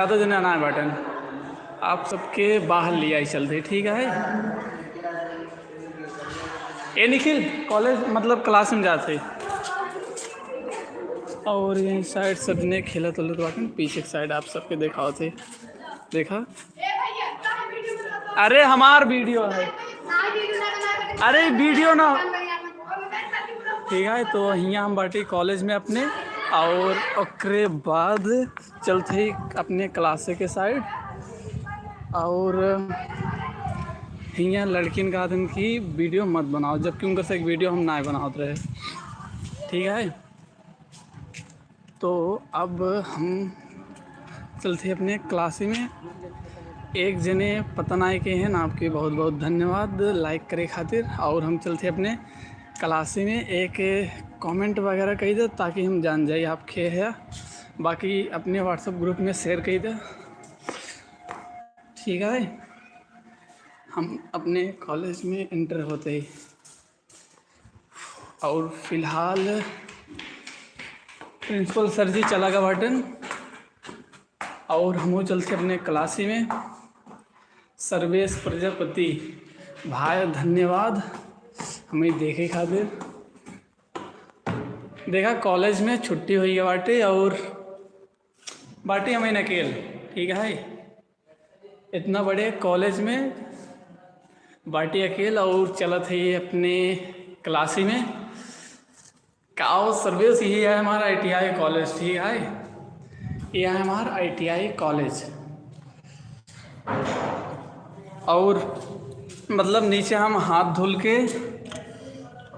ज़्यादा जने ना बटन आप सबके बाहर लिया ही चलते ठीक है। ये निखिल कॉलेज मतलब क्लास में जाते और यही साइड सबने खेला तो बाटन पीछे साइड आप सबके देखा थे देखा। अरे हमार वीडियो है, अरे वीडियो ना ठीक है। तो यहाँ हम बाटी कॉलेज में अपने और ओकरे बाद चलते अपने क्लासे के साइड और यहाँ लड़किन का दिन की वीडियो मत बनाओ जबकि उनका से एक वीडियो हम ना बनाते रहे ठीक है। तो अब हम चलते अपने क्लासे में। एक जने पता ना के हैं ना, आपके बहुत बहुत धन्यवाद लाइक करे खातिर। और हम चलते अपने क्लासे में एक कमेंट वगैरह कही दे ताकि हम जान जाए आप खे है। बाकी अपने व्हाट्सएप ग्रुप में शेयर कही दे ठीक है। हम अपने कॉलेज में इंटर होते ही और फिलहाल प्रिंसिपल सर जी चला गया बटन और हम चलते अपने क्लासी में। सर्वेश प्रजापति भाई धन्यवाद हमें देखे खातिर। देखा कॉलेज में छुट्टी हुई है बाटी और बाटी हमें नकेल ठीक है। इतना बड़े कॉलेज में बाटी अकेल और चलत है ये अपने क्लासी में काओ सर्विस। यही है हमारा ITI कॉलेज ठीक है। ये है हमारा ITI कॉलेज और मतलब नीचे हम हाथ धुल के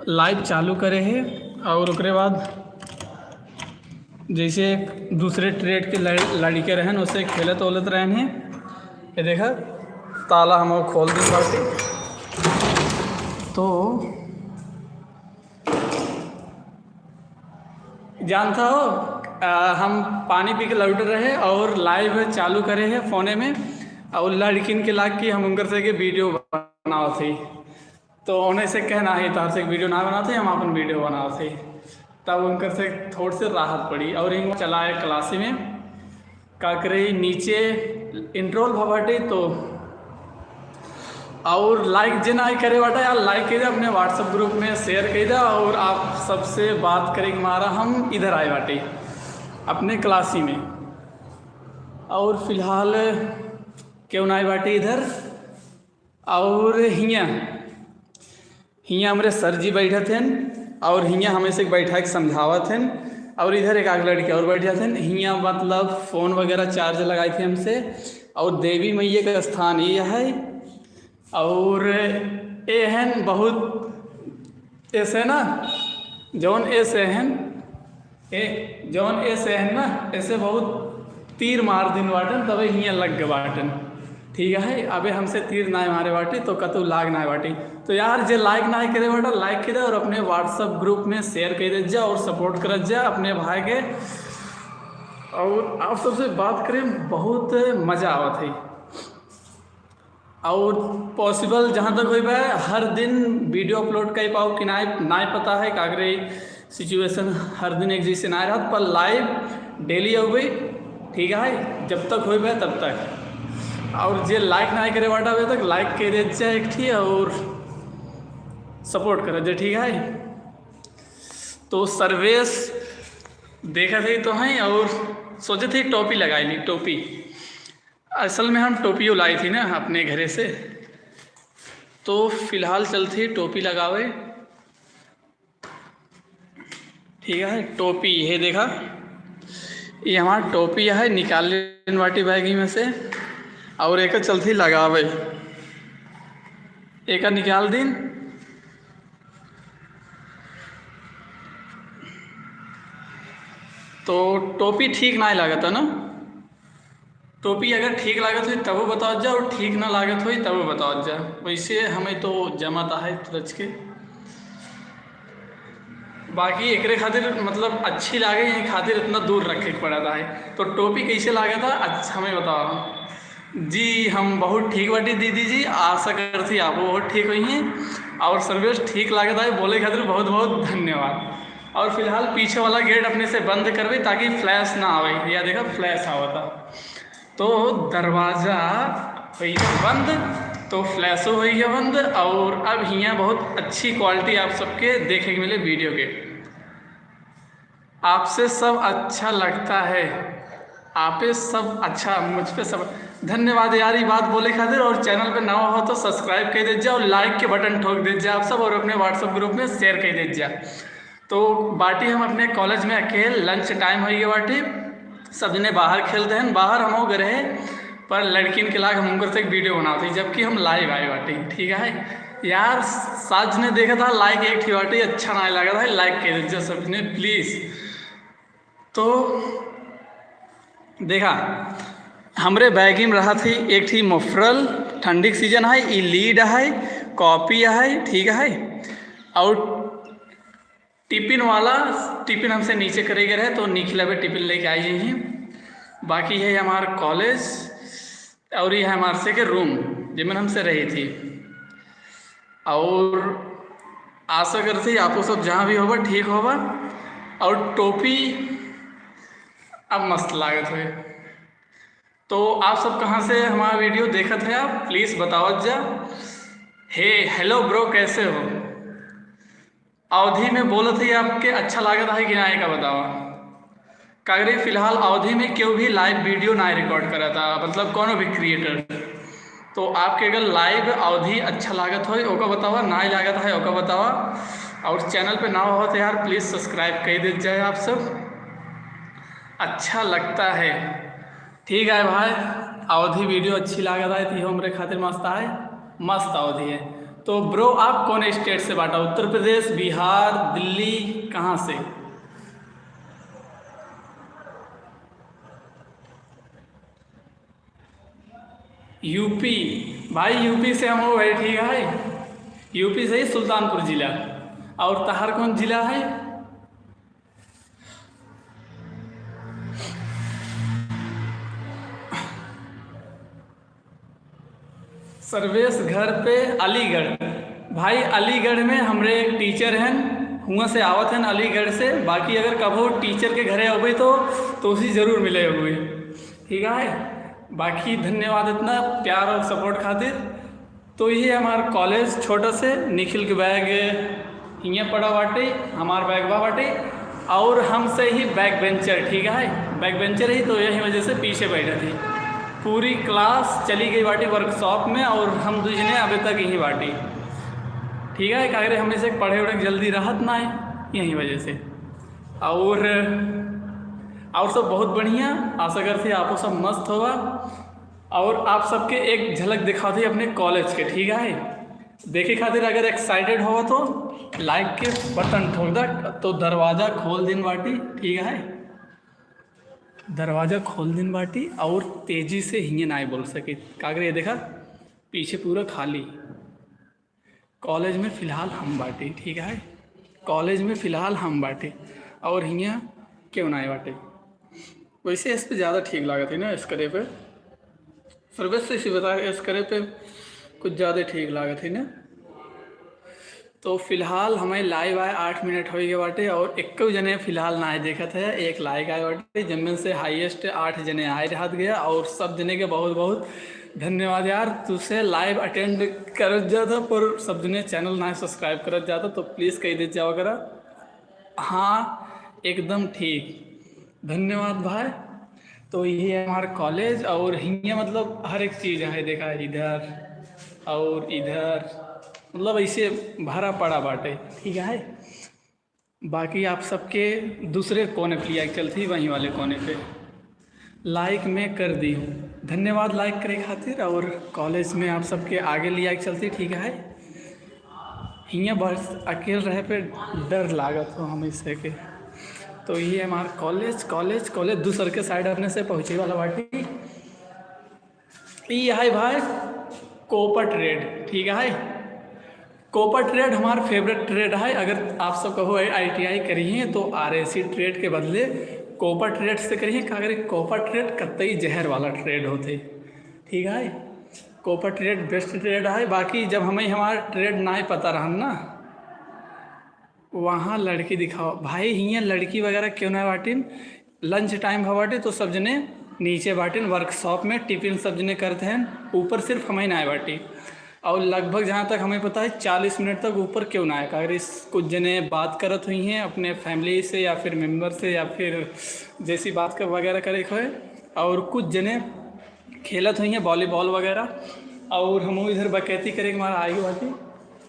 लाइव चालू करे हैं और उसके बाद जैसे दूसरे ट्रेड के लड़के रहन उससे खेलत वोलत रहन हैं। ये देखा ताला हम खोल दी बाटी तो जानता हो हम पानी पी के लौट रहे और लाइव चालू करे हैं फ़ोने में और लड़किन के लाग की हम उनकर से के वीडियो बनाओ थी। तो उन्हें से कहना है तार से वीडियो ना बनाते हम अपन वीडियो बनाओ थे। तब उनकर से थोड़ी सी राहत पड़ी और इन चलाए क्लासी में का करे नीचे इंट्रोल भबाटे तो और लाइक जे ना करे बाटा यार लाइक कर दे अपने व्हाट्सएप ग्रुप में शेयर कर दे और आप सबसे बात करें हमारा हम इधर आए बाटे अपने क्लासी में। और फिलहाल क्यों ना आए बाटे इधर और हियाँ हमारे सर जी बैठे थे और हियाँ हमें से बैठा के समझावा थे और इधर एक आग लड़के और बैठे थे। हियाँ मतलब फ़ोन वगैरह चार्ज लगाए थे हमसे और देवी मैया का स्थान ये है और ये हैं बहुत ऐसे ना जौन ऐसे हैं जौन ऐसे हैं ना ऐसे बहुत तीर मार दिन बाटन तब हियाँ लग गए बाटन ठीक है। अबे हमसे तीर ना मारे बाटी तो कतु लाग ना बाटी। तो यार जे लाइक ना करे बाटा लाइक करे और अपने व्हाट्सएप ग्रुप में शेयर कर दे जा और सपोर्ट कर जा अपने भाई के। और आप सबसे बात करें बहुत मज़ा आवत है और पॉसिबल जहाँ तक हो हर दिन वीडियो अपलोड कर पाओ कि ना पता है कागरे सिचुएशन हर दिन एक जैसे ना रहा पर लाइव डेली हो गई ठीक है जब तक हो तब तक। और जे लाइक ना करे बाटा अभी तक लाइक कर दे जाए एक ठीक और सपोर्ट कर दे ठीक है। तो सर्वेश देखा थे तो हैं और सोचे थे टोपी लगाई ली टोपी। असल में हम टोपी लाई थी ना अपने घरे से तो फिलहाल चलते टोपी लगावे ठीक है। टोपी ये देखा ये हमारा टोपी है निकाल वाटी बैगी में से और एक चलती लगावे एक निकाल दिन। तो टोपी ठीक ना लागत है ना। टोपी अगर ठीक लागत हुई तब बताओ जा और ठीक ना लागत हुई तब बताओ जा। वैसे हमें तो जमाता है तुरज के बाकी एकरे खातिर मतलब अच्छी लागे यही खातिर इतना दूर रखे पड़ा है। तो टोपी कैसे लागा था अच्छा हमें बताओ जी। हम बहुत ठीक बाटी दीदी जी आशा करती आप बहुत ठीक हुई हैं और सर्विस ठीक लागत है बोले खातिर बहुत बहुत धन्यवाद। और फिलहाल पीछे वाला गेट अपने से बंद करवे ताकि फ्लैश ना आवे। या देखा फ्लैश आवा था तो दरवाज़ा हुई है बंद, तो फ्लैशो हुई है बंद। और अब यहाँ बहुत अच्छी क्वालिटी आप सबके देखे के मिले वीडियो के। आपसे सब अच्छा लगता है, आपे सब अच्छा, मुझ पे सब धन्यवाद यार ये बात बोले खातिर। और चैनल पे नवा हो तो सब्सक्राइब कर दीजिए और लाइक के बटन ठोक दीजिए आप सब, और अपने व्हाट्सएप ग्रुप में शेयर कर दीजिए। तो बाटी हम अपने कॉलेज में अकेले लंच टाइम हो गया बाटी, सब जने बाहर खेलते हैं, बाहर हम हो गए पर लड़किन के लाग हम उनकर से एक वीडियो बनाते जबकि हम लाइव आए बाटी। ठीक है यार, साज ने देखा था लाइक एक थी बाटी, अच्छा ना लगा था, लाइक कर दीजिए सब ने प्लीज़। तो देखा हमरे बैगी में रहा थी एक थी मुफरल, ठंडी के सीजन है, ई लीड है, कॉपी है, ठीक है। और टिफिन वाला टिफिन हमसे नीचे करेगे रहे तो निखिला पे टिफिन लेके आई हैं। बाकी है हमारा कॉलेज और ये है हमारे से के रूम जिनमें हमसे रही थी। और आशा करते आपको सब जहाँ भी होगा ठीक होगा। और टोपी अब मस्त लागत हुए। तो आप सब कहाँ से हमारा वीडियो देखा थे आप प्लीज़ बताओ जा। हे हेलो ब्रो कैसे हो, अवधि में बोला थी आपके अच्छा लागत है कि ना का बतावा। कागरे फिलहाल अवधि में क्यों भी लाइव वीडियो ना रिकॉर्ड करा था, मतलब कौन भी क्रिएटर। तो आपके अगर लाइव अवधि अच्छा लागत हो ओका बतावा, ना लागत है ओका बतावा। और चैनल पे ना हो तो यार प्लीज़ सब्सक्राइब कर दीजिए जाए आप सब, अच्छा लगता है। ठीक है भाई, अवधि वीडियो अच्छी लागत है तो हमारे खातिर मस्त है, मस्त अवधि है। तो ब्रो आप कौन स्टेट से बांटा, उत्तर प्रदेश, बिहार, दिल्ली, कहाँ से? यूपी, भाई यूपी से हम हो गए, ठीक है। यूपी से ही सुल्तानपुर जिला। और तहार कौन जिला है? सर्वेश घर पे अलीगढ़। भाई अलीगढ़ में हमरे एक टीचर हैं, हुआ से आवत हैं अलीगढ़ से। बाकी अगर कभो टीचर के घरे अबे तो उसी ज़रूर मिले हुए, ठीक है। बाकी धन्यवाद इतना प्यार और सपोर्ट खातिर। तो ये हमारा कॉलेज छोटा से, निखिल के बैग यहाँ पड़ा बाटे, हमार बैग बा बाटे। और हमसे ही बैक बेंचर, ठीक है, बैक बेंचर ही तो यही वजह से पीछे बैठे थी। पूरी क्लास चली गई बाटी वर्कशॉप में और हम दूसरे अभी तक यहीं बाटी, ठीक है। कागरे हमें से पढ़े उड़े जल्दी राहत ना है यही वजह से। और सब बहुत बढ़िया, आशा करते आपको सब मस्त होगा। और आप सबके एक झलक दिखाते अपने कॉलेज के, ठीक है। देखे खातिर अगर एक्साइटेड हो तो लाइक के बटन ठोक दा। तो दरवाज़ा खोल दिन बाटी, ठीक है, दरवाज़ा खोल दिन बाटी। और तेज़ी से हिंगे ना बोल सके कागरे, ये देखा पीछे पूरा खाली। कॉलेज में फ़िलहाल हम बाटी, ठीक है, कॉलेज में फ़िलहाल हम बाटे। और हिंगे क्यों ना बाटे, वैसे इस पर ज़्यादा ठीक लागत है ना, इस करे पे सर्विस से इसी बता, इस करे पे कुछ ज़्यादा ठीक लागत है ना। तो फिलहाल हमें लाइव आए 8 मिनट हो गए बाटे। और एक जने फिलहाल ना देखा था, एक लाइक आए बाटे, जिनमें से हाईएस्ट 8 जने आए रह गया। और सब जने के बहुत बहुत धन्यवाद यार, तुझसे लाइव अटेंड कर जाता पर सब जने चैनल ना सब्सक्राइब कर जाता, तो प्लीज़ कह दीजिए वगैरह। हाँ एकदम ठीक, धन्यवाद भाई। तो ये है हमारा कॉलेज। और हिंगे मतलब हर एक चीज़ है, देखा इधर और इधर, मतलब ऐसे भरा पड़ा बाटे, ठीक है। बाकी आप सबके दूसरे कोने पे लिया चलती, वहीं वाले कोने पे लाइक में कर दी हूँ, धन्यवाद लाइक करे खातिर। और कॉलेज में आप सबके आगे लिया चलती, ठीक है। हिंगे बस अकेले रहे पे डर लागत हो हमेशा के। तो ये हमारा कॉलेज दूसर के साइड अपने से पहुँचे वाला बाटी। ये है भाई कोपर ट्रेड, ठीक है। कोपर ट्रेड हमारा फेवरेट ट्रेड है। अगर आप सब कहो ITI करिए तो RAC ट्रेड के बदले कोपर ट्रेड से करिए। अगर कोपर ट्रेड कतई जहर वाला ट्रेड होते, ठीक है। कोपर ट्रेड बेस्ट ट्रेड है। बाकी जब हमें हमारा ट्रेड ना ही पता रहा ना, वहाँ लड़की दिखाओ भाई, हियाँ लड़की वगैरह क्यों ना बाटी, लंच टाइम बाटे तो सब जने नीचे बाटिन वर्कशॉप में टिफिन सब जने करते हैं, ऊपर सिर्फ हमें ना आए बाटी। और लगभग जहाँ तक हमें पता है 40 मिनट तक ऊपर क्यों ना आए, अगर इस कुछ जने बात करत हुई हैं अपने फैमिली से या फिर मेम्बर से या फिर जैसी बात कर वगैरह करे खोए, और कुछ जने खेलत हुई हैं वॉलीबॉल वगैरह, और हम इधर बकैती करे हमारा आई बाटी।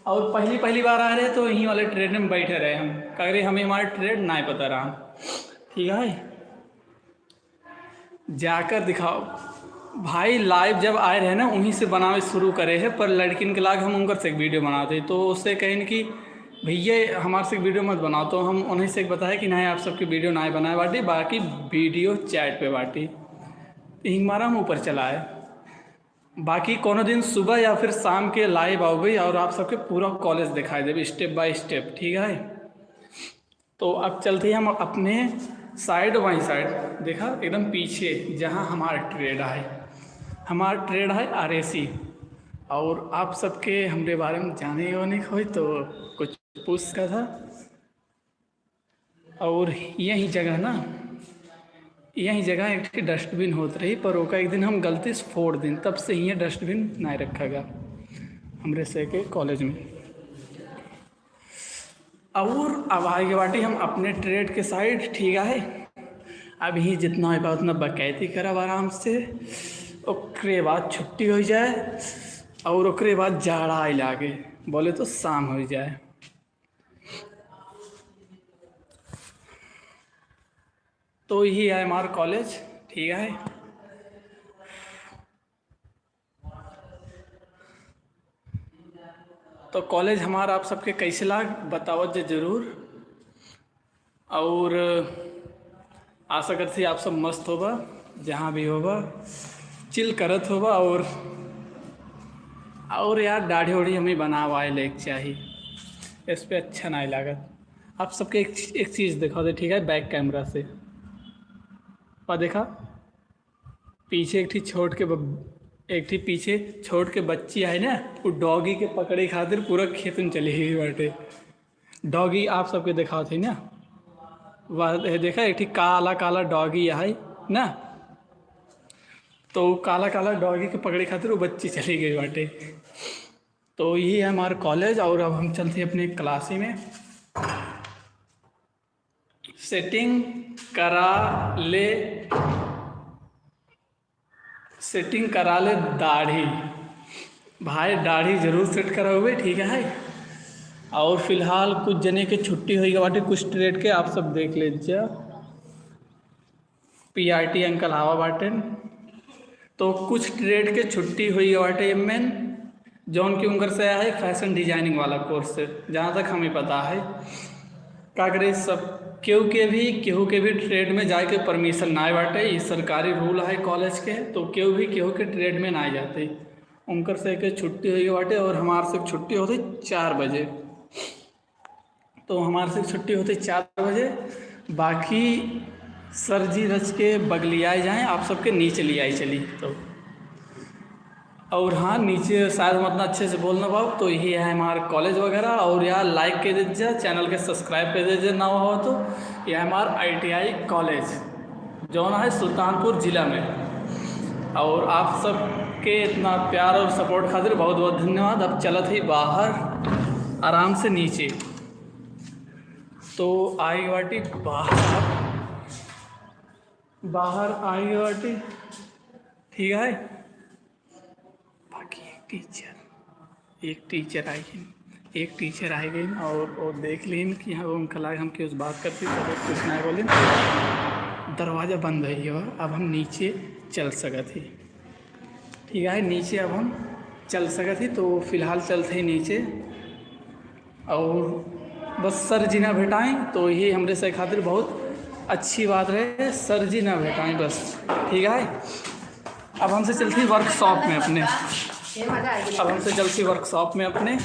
और पहली बार आ रहे तो यहीं वाले ट्रेड में बैठे रहे हम, कह हमें हमारा ट्रेड ना पता रहा। ठीक है, जाकर दिखाओ भाई। लाइव जब आए रहे ना उन्हीं से बनावे शुरू करे है, पर लड़किन के लाग हम उनकर से एक वीडियो बनाते तो उससे कहें कि भैया हमारे से वीडियो मत बनाओ, तो हम उन्हीं से बताए कि नहीं आप सबकी वीडियो ना बनाए बाटी, बाकी वीडियो चैट पे बाटी। यही हमारा हम ऊपर चला है। बाकी कोनो दिन सुबह या फिर शाम के लाइव आओ गई और आप सबके पूरा कॉलेज दिखाई देवे स्टेप बाय स्टेप। ठीक है, तो अब चलते हैं हम अपने साइड बाई साइड। देखा एकदम पीछे जहाँ हमारा ट्रेड है, हमारा ट्रेड है RAC। और आप सबके हमारे बारे में जाने होने को तो कुछ पूछ का था। और यही जगह ना, यही जगह एक डस्टबिन होती रही, पर ओका एक दिन हम गलती से फोड़ दिन, तब से ही डस्टबिन नहीं रखा गया हमरे से के कॉलेज में। और अब आगे बाटी हम अपने ट्रेड के साइड। ठीक है, अब ही जितना हो उतना बकैती करब आराम से, ओकरे बाद छुट्टी हो जाए और ओकरे बाद जाड़ा आए लागे, बोले तो शाम हो जाए। तो यही है हमारा कॉलेज। ठीक है, तो कॉलेज हमारा आप सबके कैसे लाग बतावत जरूर। और आशा करती आप सब मस्त होगा, जहाँ भी होगा चिल करत होगा। और यार दाढ़ी उढ़ी हमें बनावाए लेक चाहिए, इस पर अच्छा नहीं लागत। आप सबके एक चीज़ दिखा दे। ठीक है, बैक कैमरा से और देखा पीछे एक ठी पीछे छोड़ के बच्ची है ना, वो डॉगी के पकड़े खातिर पूरा खेत में चली गई बाटे। डॉगी आप सबके दिखा थी ना, वह देखा एक ठी काला काला डॉगी है ना, तो काला काला डॉगी के पकड़े खातिर वो बच्ची चली गई बाटे। तो यही है हमारा कॉलेज। और अब हम चलते हैं अपने क्लासी में। सेटिंग करा ले दाढ़ी भाई, दाढ़ी जरूर सेट करा हुए। ठीक है, और फिलहाल कुछ जने के छुट्टी हुई बाटे, कुछ ट्रेड के आप सब देख लीजिए। PRT अंकल आवा बाटे, तो कुछ ट्रेड के छुट्टी हुई बाटे। MN जौन की उनकर से है फैशन डिजाइनिंग वाला कोर्स से, जहाँ तक हमें पता है। का करे सब केहू के भी ट्रेड में जाके परमिशन ना बाटे, ये सरकारी रूल है कॉलेज के, तो केहू के ट्रेड में ना जाते। उनकर से के छुट्टी हुई बाटे और हमारे से छुट्टी होती 4 बजे। तो हमारे से छुट्टी होती 4 बजे। बाकी सर जी रच के बगलियाए जाएँ, आप सबके नीचे ले आई चली तो। और हाँ, नीचे शायद हम इतना अच्छे से बोल ना पाओ, तो यही है हमारा कॉलेज वगैरह। और यार लाइक कर दीजिए, चैनल के सब्सक्राइब कर दीजिए ना हो तो। यह हमारा ITI कॉलेज जो ना है सुल्तानपुर ज़िला में। और आप सबके इतना प्यार और सपोर्ट खातिर बहुत बहुत धन्यवाद। अब चलत ही बाहर आराम से नीचे, तो आई बाटी बाहर आई बाटी। ठीक है, एक टीचर आई गई और देख लीन कि हाँ उनका लाग हम कि उस बात करती तो कुछ ना बोले। दरवाज़ा बंद है और अब हम नीचे चल सकत ही। ठीक है, नीचे अब हम चल सकत ही, तो फिलहाल चलते ही नीचे। और बस सर जी ना भेटाएँ तो ये हमरे से खातिर बहुत अच्छी बात रहे, सर जी ना भेटाएँ बस। ठीक है, अब हमसे चलती वर्कशॉप में अपने।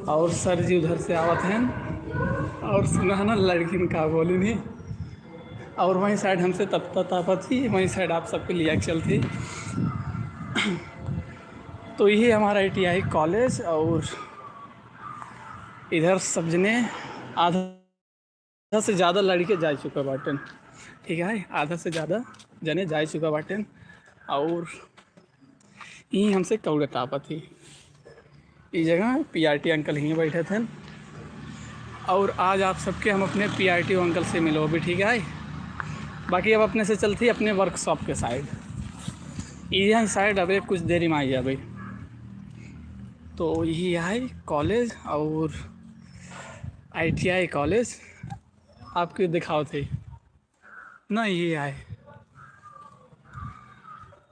और सर जी उधर से आवत हैं और सुना ना लड़किन का बोली नहीं। और वहीं साइड हमसे तापत थी, वहीं साइड आप सबके लिया चलती। तो यही हमारा ITI कॉलेज। और इधर सब जने आधा से ज़्यादा लड़के जा चुका बाटन, ठीक है, आधा से ज़्यादा जने जा चुका बाटन। और यहीं हमसे कौड़ टापा थी, इस जगह पीआरटी अंकल ही बैठे थे। और आज आप सबके हम अपने पीआरटी अंकल से मिलो भी, ठीक है। बाकी अब अपने से चलती अपने वर्कशॉप के साइड, यहाँ साइड अब कुछ देरी में आई जाए। तो यही है कॉलेज और ITI कॉलेज आपको दिखाओ थे ना। ये आए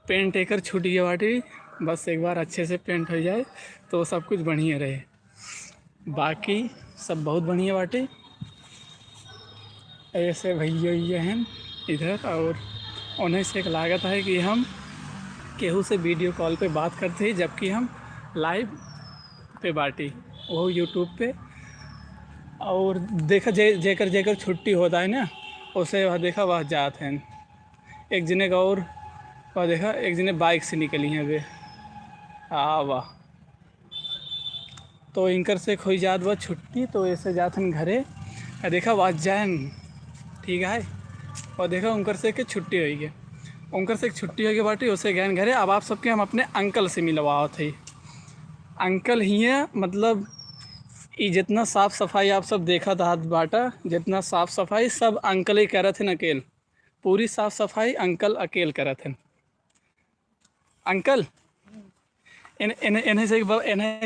पेंट एकर छूट गया बाटी, बस एक बार अच्छे से पेंट हो जाए तो सब कुछ बढ़िया रहे। बाकी सब बहुत बढ़िया बाटी। ऐसे भैया हैं इधर, और उन्हें से एक लागत है कि हम केहू से वीडियो कॉल पे बात करते हैं, जबकि हम लाइव पे बाटी वो यूट्यूब पे। और देखा जेकर जेकर छुट्टी होता है ना, उसे वह देखा वह जाते हैं। एक जने का और वह देखा, एक जने बाइक से निकली हैं वे, वाह। तो इनकर से खोई जात वह छुट्टी, तो ऐसे जाते हैं घरे। देखा वह जान, ठीक है। और देखा उनकर से कि छुट्टी हो गई, उनकर से छुट्टी हो गई बाटी, उसे गए घरे। अब आप सबके हम अपने अंकल से मिलवाओ थे। अंकल ही है, मतलब ये जितना साफ़ सफाई आप सब देखा था बाटा, जितना साफ़ सफाई सब अंकल ही करे थे अकेल, पूरी साफ़ सफाई अंकल अकेल करे थे। अंकल इन्हें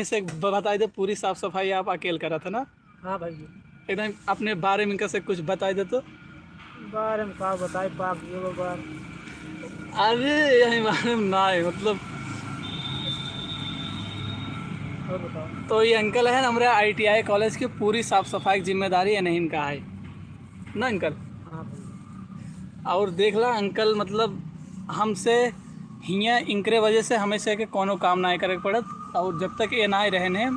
से बताई दे, पूरी साफ़ सफाई आप अकेल करा था ना? हाँ भाई, एकदम अपने बारे में कैसे कुछ बताई दे तो। बारे में का बताए पाक बार। अरे यही बारे में ना है, मतलब और बताओ। तो ये अंकल है हमारे ITI कॉलेज की पूरी साफ़ सफाई की जिम्मेदारी है नहीं इनका है ना अंकल? हाँ भाई। और देख ला अंकल, मतलब हमसे हियाँ इनकरे वजह से हमेशा के कोनो काम ना करे पड़त। और जब तक ये ना रहने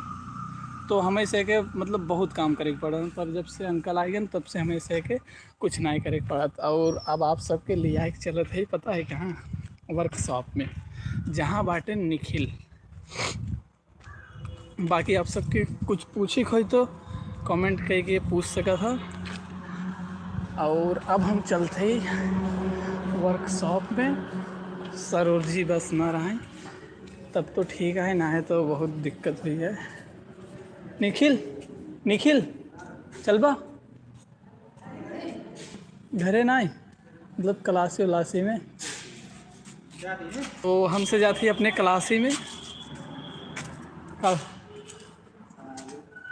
तो हमेशा के मतलब बहुत काम करे पड़त, पर जब से अंकल आए गए तब से हमेशा के कुछ ना करे पड़त। और अब आप सबके लिए चलत है, पता है कहाँ? वर्कशॉप में, जहाँ बाटे निखिल। बाकी आप सबके कुछ पूछी खोई तो कमेंट करके पूछ सका था। और अब हम चलते वर्कशॉप में। सरोज जी बस ना रहें तब तो ठीक है, ना है तो बहुत दिक्कत हुई है। निखिल निखिल चल बा घरे ना आए, मतलब क्लासी उलासी में। तो हमसे जाती है अपने क्लासी में।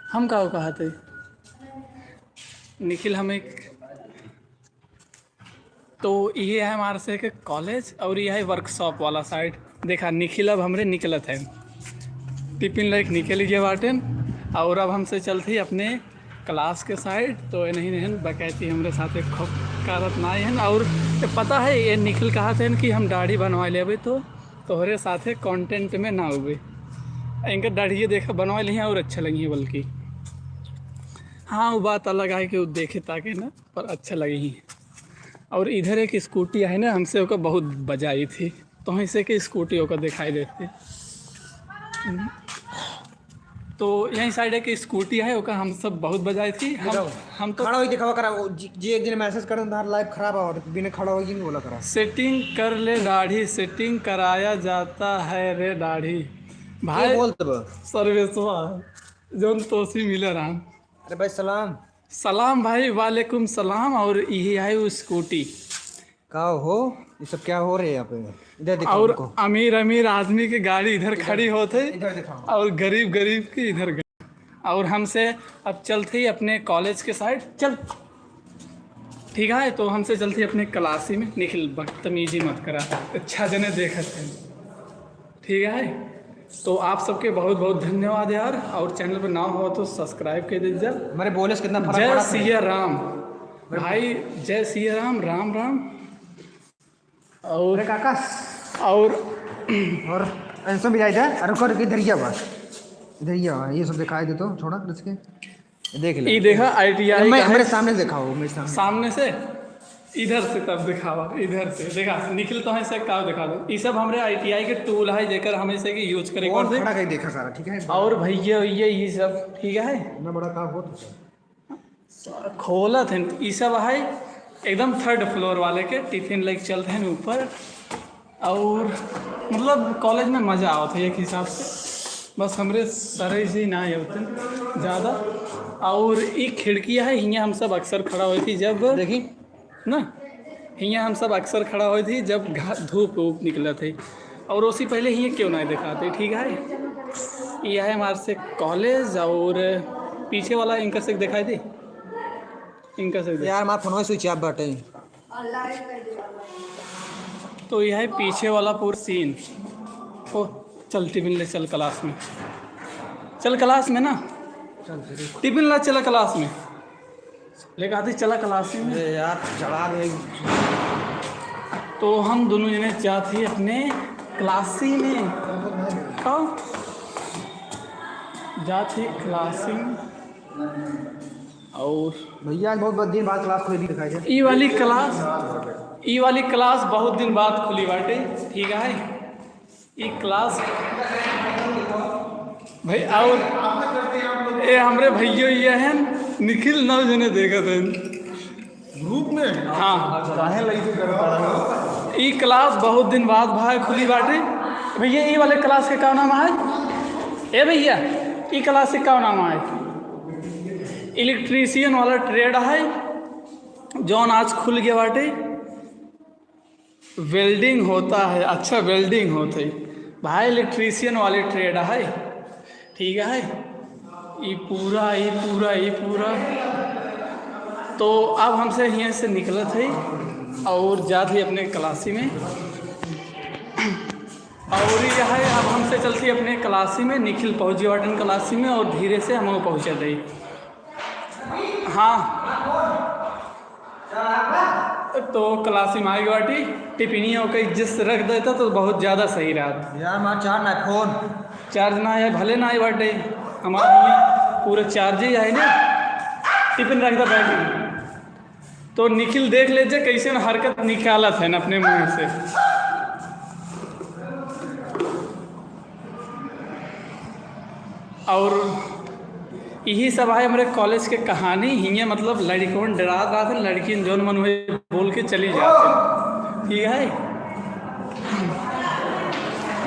हम कहा थे निखिल हमें। तो ये है हमारे से के कॉलेज, और ये है वर्कशॉप वाला साइड। देखा निखिल अब हमरे निकलत है, टिफिन लाइक निकल गया बाटन। और अब हमसे चलती अपने क्लास के साइड। तो नहीं बकैती हमारे साथ एक खूब कारत ना है। और पता है ये निखिल कहा थे कि हम दाढ़ी बनवा ले तो तोहरे साथे कंटेंट में ना हुए। इनका दाढ़ी देखा बनवा ली और अच्छा लगी, बल्कि हाँ वो बात अलग है कि वो देखे ताकि ना, पर अच्छा लगी। और इधर एक स्कूटी है ना, हमसे ओका बहुत बजाई थी, तो ऐसे कि स्कूटी ओका दिखाई देती। तो यही साइड है कि स्कूटी है ओका हम सब बहुत बजाई थी। हम तो खड़ा होई दिखावा करा जी, एक दिन मैसेज कर तार लाइव खराब और बिना खड़ा होई नहीं बोला करा। सेटिंग कर ले दाढ़ी, सेटिंग कराया जाता है रे दाढ़ी भाई। बोल तब सर्वेसवा जोन तोसी मिले रहा। अरे भाई सलाम सलाम भाई, वालेकुम सलाम। और यही है वो स्कूटी। का हो ये सब क्या हो रहे हैं यहाँ पे? इधर दिखाओ और उनको। अमीर अमीर आदमी की गाड़ी इधर खड़ी होते, इधर दिखाओ। और गरीब गरीब की इधर। और हमसे अब चलते ही अपने कॉलेज के साइड चल, ठीक है। तो हमसे चलते ही अपने क्लासी में। निखिल बदतमीजी मत करा, अच्छा जने देखा थे, ठीक है। तो आप सबके बहुत बहुत धन्यवाद यार। और चैनल पर ना हो तो सब्सक्राइब कर दीजिए। हमारे बोले से कितना फर्क जय पड़ा? सिया राम भाई, जय सिया राम, राम राम। और काका और ऐसा भी जाए अरे कर इधर ही बस, इधर ही ये सब दिखाई दे तो छोड़ा इसके देख ले। ये देखा ITI मैं हमारे सामने दिखाओ, मेरे सामने सामने से इधर से तब दिखावा, इधर से देखा निखिल तो ऐसे का दिखा दो। ये सब हमारे ITI के टूल है जेकर हम ऐसे की यूज करेंगे और खड़ा कहीं देखा सारा ठीक है। और भैया ये सब ठीक है इतना बड़ा काम हो तो खोलत है। ये सब है एकदम 3rd फ्लोर वाले के टिफिन लेके चलते हैं ऊपर। और मतलब कॉलेज में मज़ा आवत है एक हिसाब से, बस हमरे सरे से ही ना होते ज़्यादा। और एक खिड़कियाँ है, हियाँ हम सब अक्सर खड़ा हुई थी जब देखी ना, हियाँ हम सब अक्सर खड़ा हुई थी जब धूप वूप निकला थे। और उसी पहले ही क्यों ना दिखाते, ठीक है। ये है हमारे से कॉलेज। और पीछे वाला इनका से दिखाई दे, इनका से यार हमारा फोन स्विच ऑफ बाटे। तो यह है पीछे वाला पूरा सीन। ओ चल टिफिन ले चल क्लास में, चल क्लास में ना, टिफिन ला चला क्लास में, लेकर आते चला क्लास में यार चढ़ा गए। तो हम दोनों जने जाते अपने क्लासी में, कहाँ जाते क्लासी में। और भैया बहुत दिन बाद क्लास खुली दिखाई दे। ई वाली क्लास बहुत दिन बाद खुली बाटे, ठीक है। ये क्लास भाई और ये हमरे भैया ये हैं निखिल नव जने देखा थे ग्रुप में। हाँ काहे लगी कर पड़ा। ये क्लास बहुत दिन बाद भाई खुली बाटे। भैया ये वाले क्लास के क्या नाम है? ए भैया ये क्लास के क्या नाम है? इलेक्ट्रीशियन वाला ट्रेड है जौन आज खुल गया बाटे। वेल्डिंग होता है, अच्छा वेल्डिंग होता है भाई, इलेक्ट्रीशियन वाले ट्रेड है, ठीक है। ये पूरा तो अब हमसे यहाँ से निकला थे और जाते अपने क्लासी में। और यह है अब हमसे चलती अपने क्लासी में, निखिल पहुँची वाटन क्लासी में और धीरे से हम पहुँचा थे। हाँ तो क्लासी में आई बाटी टिफिनियों का जिस रख देता तो बहुत ज़्यादा सही रहा यार हमारा चार्ज ना फोन चार्ज ना है, भले ना आई बाटे हमारे लिए पूरा चार्ज ही है ना, टिफिन रख दे बैठ। तो निखिल देख लीजिए कैसे न हरकत निकालत है न अपने मुंह से। और यही सब है हमारे कॉलेज के कहानी। हिंगे मतलब लड़कों डरा रहा था, लड़की जोन मन हुए बोल के चली जाते, ठीक है।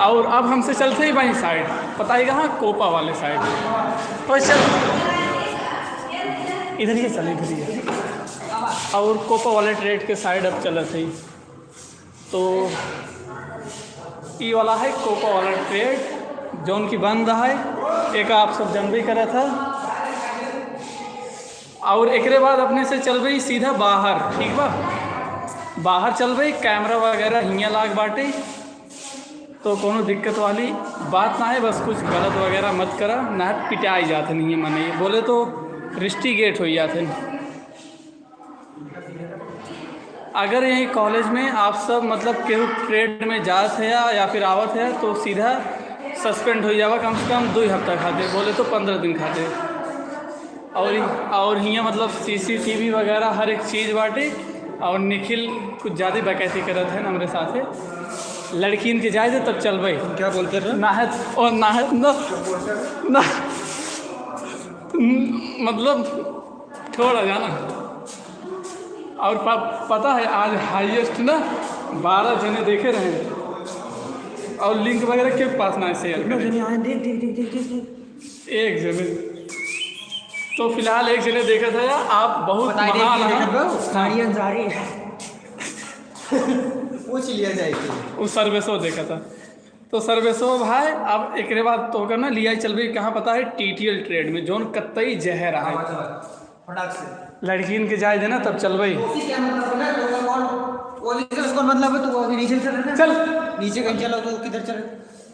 और अब हमसे चलते ही वहीं साइड, पता ही कहाँ, कोपा वाले साइड। तो चल इधर ही चले, इधर ही। और कोपा वाले ट्रेड के साइड अब चले थे। तो ये वाला है कोपा वाला ट्रेड जौन की बंद है, एक आप सब जानबे करा था। और एक बाद अपने से चल रही सीधा बाहर, ठीक बा, बाहर चल रही। कैमरा वगैरह हियाँ लाग बाटे तो कोनो दिक्कत वाली बात ना है, बस कुछ गलत वगैरह मत करा ना, पिटाई जाते नहीं है मने, बोले तो रिस्टिगेट हो जाते। अगर यही कॉलेज में आप सब मतलब केहू ट्रेड में जात है या फिर आवत है तो सीधा सस्पेंड हो जावा, कम से कम 2 हफ्ता खाते, बोले तो 15 दिन खाते। और हियाँ मतलब CCTV वगैरह हर एक चीज़ बाटे। और निखिल कुछ ज़्यादा बकैती करत है हमारे साथ, लड़किन के जाए तब चल भाई क्या बोलते रहे नाहत और नाहत ना मतलब थोड़ा जाना। और पता है आज हाईएस्ट ना 12 जने देखे रहे और लिंक वगैरह के पास ना शेयर करें। एक जने तो फिलहाल एक जने देखा था यार, आप बहुत महान हैं। पूछ लिया जाएगी। वो सर्वेसो देखा था तो सर्वेसो भाई अब एक बाद तो होकर ना लिया चल रही कहाँ पता है, TTL ट्रेड में जोन कत्तई जहर है, लड़किन के जाए देना तब चल भाई मतलब है तो नीचे चल नीचे कहीं चलो तो किधर चले।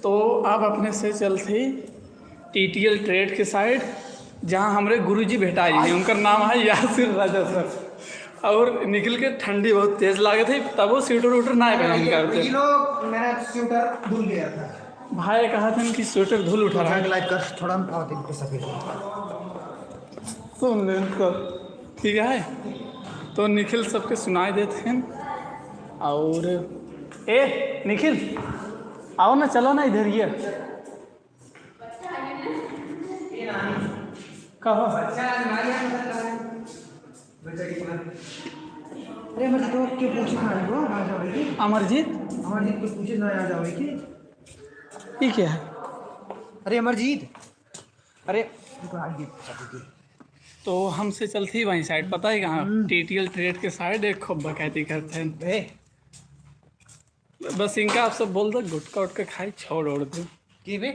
तो अब अपने से चलते TTL ट्रेड के साइड जहाँ हमारे गुरुजी भेटाई हैं, उनका नाम है यासिर राजा सर। और निकल के ठंडी बहुत तेज लागे थी तब वो स्वेटर वूटर ना पहन करते। मेरा स्वेटर धुल गया था, भाई कहा था कि स्वेटर धुल उठा रहा है, लाइक कर थोड़ा सफेद सुन ले तो ठीक है। तो निखिल सबके सुनाई देते हैं। और ए निखिल आओ ना, चलो ना इधर ये कहो। अरे अमरजीत तो क्यों पूछे खाने को आ जाओगी? अमरजीत अमरजीत को पूछे ना आ जाओगी? ये क्या है? अरे अमरजीत, अरे तो आगे पूछा दीजिए। तो हमसे चलती ही वहीं साइड, पता है कहाँ? टीटीएल ट्रेड के साइड एक खूब बकैती करते हैं। बस इनका आप सब बोल दो गुटका उटका खाई छोड़ ओड़ दो कि बे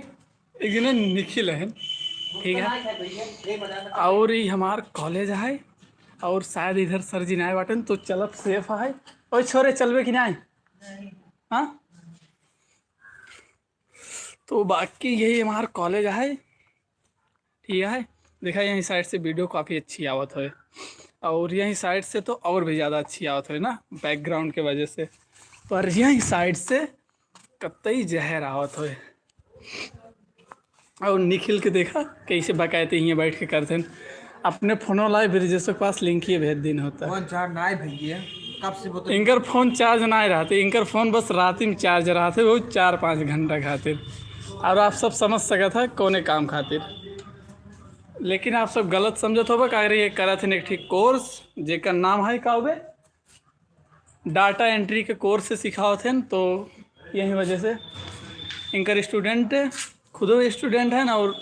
एक दिन निखिल है, ठीक है। और ये हमार कॉलेज है और शायद इधर सर जी ना बाटन तो चलब सेफ है। ओए छोरे चलबे कि नहीं? हाँ तो बाकी यही हमार कॉलेज है, ठीक है। देखा यहीं साइड से वीडियो काफ़ी अच्छी आवत है और यहीं साइड से तो और भी ज़्यादा अच्छी आवत है ना बैकग्राउंड के वजह से। पर यहीं साइड से कतई जहर आवत है। और निखिल के देखा कैसे बकायते ही बैठ के करते हैं अपने फोनों लाए ब्रिजेश के पास लिंक ही भेज दिन होता है। फोन चार्ज ना भैया कब से बोतल इनकर फ़ोन चार्ज ना रहते, इनकर फ़ोन बस रात में चार्ज रहते वो 4-5 घंटा खातिर। और आप सब समझ सका था कौने काम खातिर, लेकिन आप सब गलत समझत होगा। का ये करत है एक ठीक कोर्स जेकर नाम है का होगे डाटा एंट्री के कोर्स से सिखावत हैं। तो यही वजह से इनकर स्टूडेंट खुद स्टूडेंट हैं। और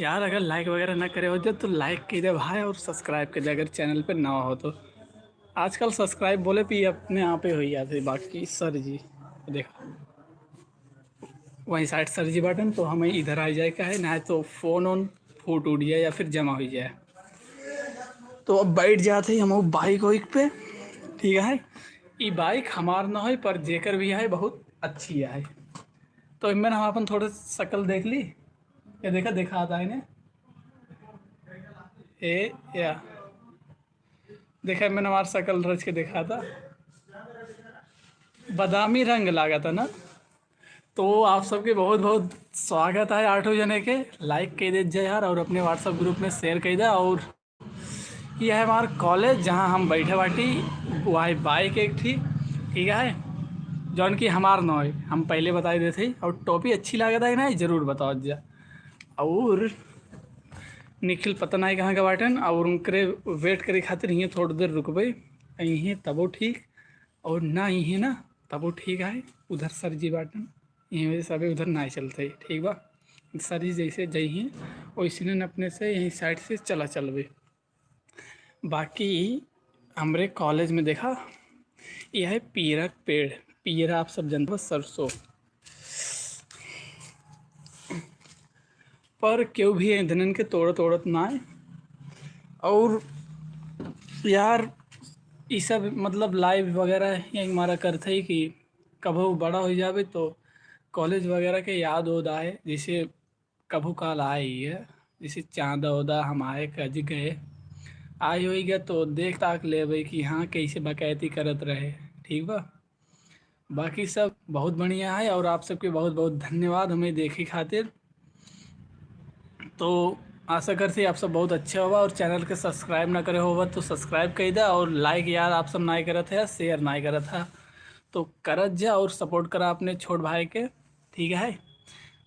यार अगर लाइक वगैरह ना करे हो जाए तो लाइक कीजिए भाई और सब्सक्राइब कीजिए अगर चैनल पे नवा हो तो। आजकल सब्सक्राइब बोले भी अपने आप ही हो जाते। बाकी सर जी देखा वहीं साइड सर जी बटन तो हमें इधर आ जाए का है ना तो फ़ोन ऑन फूट उठ जाए या फिर जमा हो जाए। तो अब बैठ जाते ही हम बाइक वाइक पे, ठीक है। ये बाइक हमार ना है पर जेकर भी है बहुत अच्छी है। तो इनमें हम अपन थोड़े शक्ल देख ली ये देखा आता है इन्हें ए या देखा मैंने हमारा शक्ल रच के देखा था बादामी रंग लगा था ना। तो आप सबके बहुत बहुत स्वागत है 8 जने के। लाइक कर दीजिए यार और अपने व्हाट्सएप ग्रुप में शेयर कर दे। और यह है हमारा कॉलेज जहां हम बैठे बाटी वही बाइक एक थी, ठीक है, जौन की हमार न है हम पहले बता देते थे। और टॉपी अच्छी लागत है ना ज़रूर बताओ जा। और निखिल पता नहीं कहाँ का बाटन और उनके वेट करे खातिर यहीं थोड़ी देर रुकबे यहीं तबो ठीक और ना यहीं ना तबो ठीक है। उधर सर जी बाटन यहीं वजह से अभी उधर ना चलते ठीक बा। सर जी जैसे जही वैसे ने अपने से यहीं साइड से चला चलबे। बाकी हमारे कॉलेज में देखा यह है पीरा का पेड़। पीरा आप सब जानते हो सरसों, पर क्यों भी ईंधन के तोड़त ना है। और यार ये सब मतलब लाइव वगैरह ये हमारा करते ही कि कभू बड़ा हो जावे तो कॉलेज वगैरह के याद हो आए। जैसे कभू काल आए ही है जैसे चाँदा उदा हम आए कज गए आए हो गया तो देख ताक ले भाई कि हाँ कैसे बकैती करत रहे, ठीक बा। बाकी सब बहुत बढ़िया है और आप सबके बहुत बहुत धन्यवाद हमें देखे खातिर। तो आशा करते आप सब बहुत अच्छा होगा और चैनल के सब्सक्राइब ना करे होगा तो सब्सक्राइब कर दे और लाइक यार आप सब ना करत है शेयर ना करत है तो करत जा और सपोर्ट करा अपने छोट भाई के, ठीक है।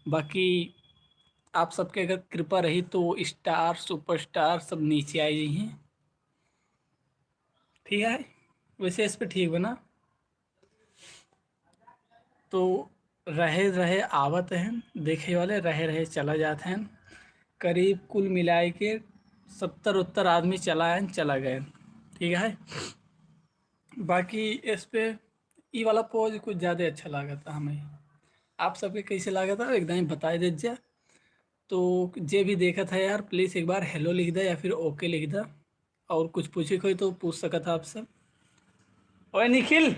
बाकी आप सबके अगर कृपा रही तो स्टार सुपरस्टार सब नीचे आ जाइए, ठीक है। वैसे इस पर ठीक बना तो रहे रहे आवत हैं देखे वाले रहे रहे चला जाते हैं। करीब कुल मिलाए के 70-70 आदमी चला गए, ठीक है। बाकी इस पे ई वाला पोज कुछ ज़्यादा अच्छा लगा था हमें। आप सबके कैसे लगा था एकदम बता दीजिए। तो जे भी देखा था यार प्लीज़ एक बार हेलो लिख दे या फिर ओके लिख दे। और कुछ पूछे कोई तो पूछ सका था आप सब। ओए निखिल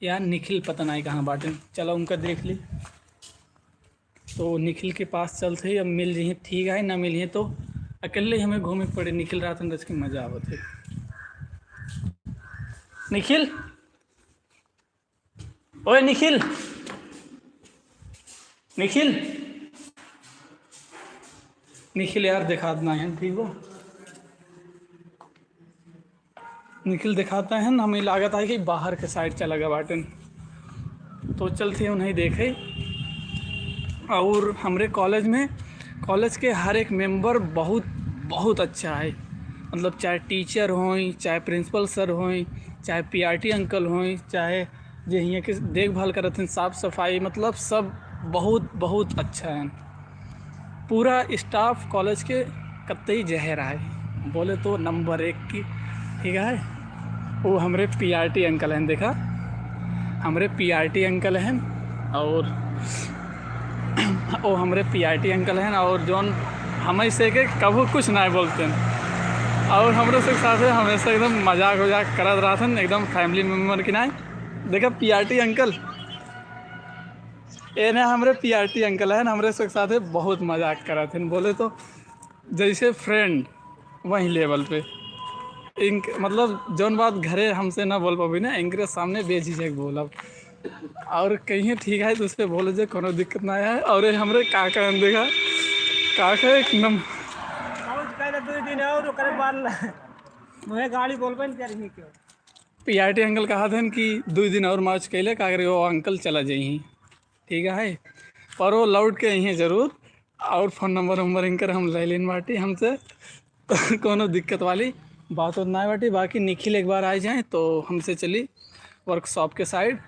यार निखिल पता नहीं कहाँ बाटे, चलो उनका देख ली। तो निखिल के पास चलते ही अब मिल रही ठीक है ना मिली तो अकेले हमें घूमे पड़े। निखिल रात अंदर की मज़ा आवत है। निखिल ओए निखिल निखिल निखिल यार देखा ना है ठीक हो। निखिल दिखाता है ना, हमें लागत है कि बाहर के साइड चला गया बाटन, तो चलते उन्हें देखे। और हमारे कॉलेज के हर एक मेंबर बहुत बहुत अच्छा है, मतलब चाहे टीचर हों, चाहे प्रिंसिपल सर हों, चाहे पीआरटी अंकल हों, चाहे जो यहाँ के देखभाल करते हैं साफ़ सफाई, मतलब सब बहुत बहुत अच्छा है। पूरा स्टाफ कॉलेज के कतई जहर है, बोले तो नंबर 1 की। ठीक है, वो हमारे पीआरटी अंकल हैं, देखा हमारे पीआरटी अंकल हैं, और वो हमारे पीआरटी अंकल हैं, और जौन हमें से के कभी कुछ ना बोलते हैं, और हमारे से साथ हमेशा एकदम मजाक वजाक करत रहा था, एकदम फैमिली मेम्बर की ना। देखा पीआरटी अंकल, ये ना हमारे पीआरटी अंकल हैं, हमारे से साथ बहुत मजाक करा थे, बोले तो जैसे फ्रेंड वहीं लेवल पे। इनक मतलब जौन बात घरे हमसे ना बोल पाबी ना, इनके सामने बेझिझक बोलब, और कहीं ठीक है तो उस पर बोले जो कोनो दिक्कत ना है। और हमारे काका देखा, काका एक नम गाड़ी बोल पीआरटी अंकल कहा था कि 2 दिन और मार्च कैले का वो अंकल चला जाइए, ठीक है, पर वो लौट के यहीं ज़रूर, और फ़ोन नंबर इनकर हम ले लेन बाटी हमसे, तो कोनो दिक्कत वाली बात ना है बाटी। बाकी निखिल एक बार आ जाए तो हमसे चली वर्कशॉप के साइड।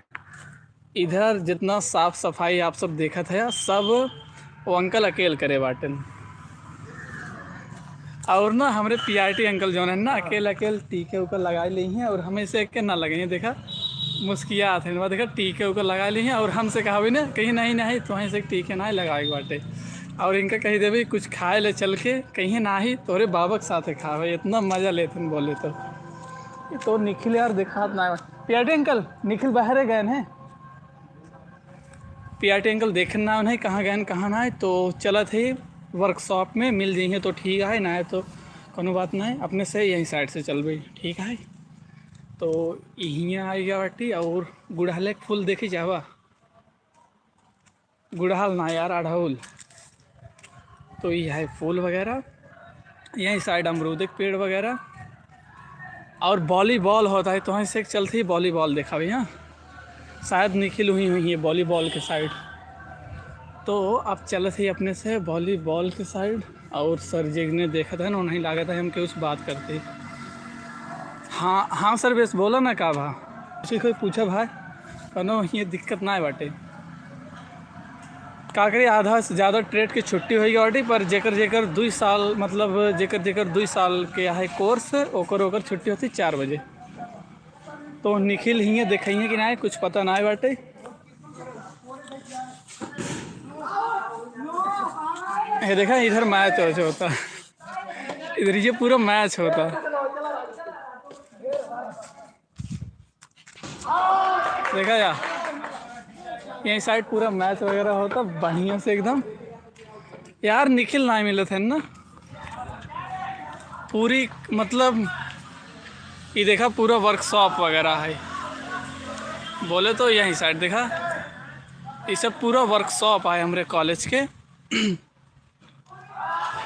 इधर जितना साफ़ सफाई आप सब देखा था, सब वो अंकल अकेले करे बाटन, और ना हमारे पीआरटी अंकल जो है ना अकेले टीके उकर लगा ली हैं, और हमें से के ना लगे हैं, देखा मुस्किया थे ना, देखा टीके उकर लगा ली हैं, और हमसे कहा भी ना कहीं नहीं तो वहीं से टीके ना लगाए बाटे, और इनका कही दे भाई कुछ खाए ले चल के कहीं ना ही तोरे बाबा के साथ खा भाई, इतना मज़ा लेते बोले तो निखिल यार देखा ना। पीआरटी अंकल निखिल बाहर गए हैं, पीआरटी अंकल देखना उन्हें कहाँ गए कहाँ ना है, तो चला थे वर्कशॉप में मिल जाइए तो ठीक है, ना है तो कोनो बात ना है, अपने से यहीं साइड से चल भाई, ठीक है। तो यहाँ आई गया बाटी, और गुड़हल के फूल देखी जावा, गुड़हल ना यार अड़हुल, तो ये है फूल वगैरह, यहीं साइड अमरूद के पेड़ वगैरह, और वॉलीबॉल होता है तो वहीं से चलती वॉलीबॉल देखा भैया, शायद निखिल हुई है वॉलीबॉल के साइड, तो अब चल थे अपने से वॉलीबॉल के साइड। और सर जी ने देखा था ना, नहीं लगा था हम कुछ बात करते। हाँ सर बेस बोला ना का भा कोई पूछा भाई कनो ये दिक्कत ना है बाटे, का करी आधा से ज़्यादा ट्रेड की छुट्टी होगी बाटी, पर जेकर 2 साल मतलब जेकर 2 साल के है कोर्स, ओकर छुट्टी होती 4 बजे। तो निखिल ही देखिए कि ना कुछ पता ना है बाटे। ये देखा इधर मैच होता, इधर ये पूरा मैच होता, देखा यही साइड पूरा मैच वगैरह होता बढ़िया से एकदम। यार निखिल ना मिले थे ना पूरी, मतलब ये देखा पूरा वर्कशॉप वगैरह है, बोले तो यही साइड देखा ये सब पूरा वर्कशॉप है हमारे कॉलेज के,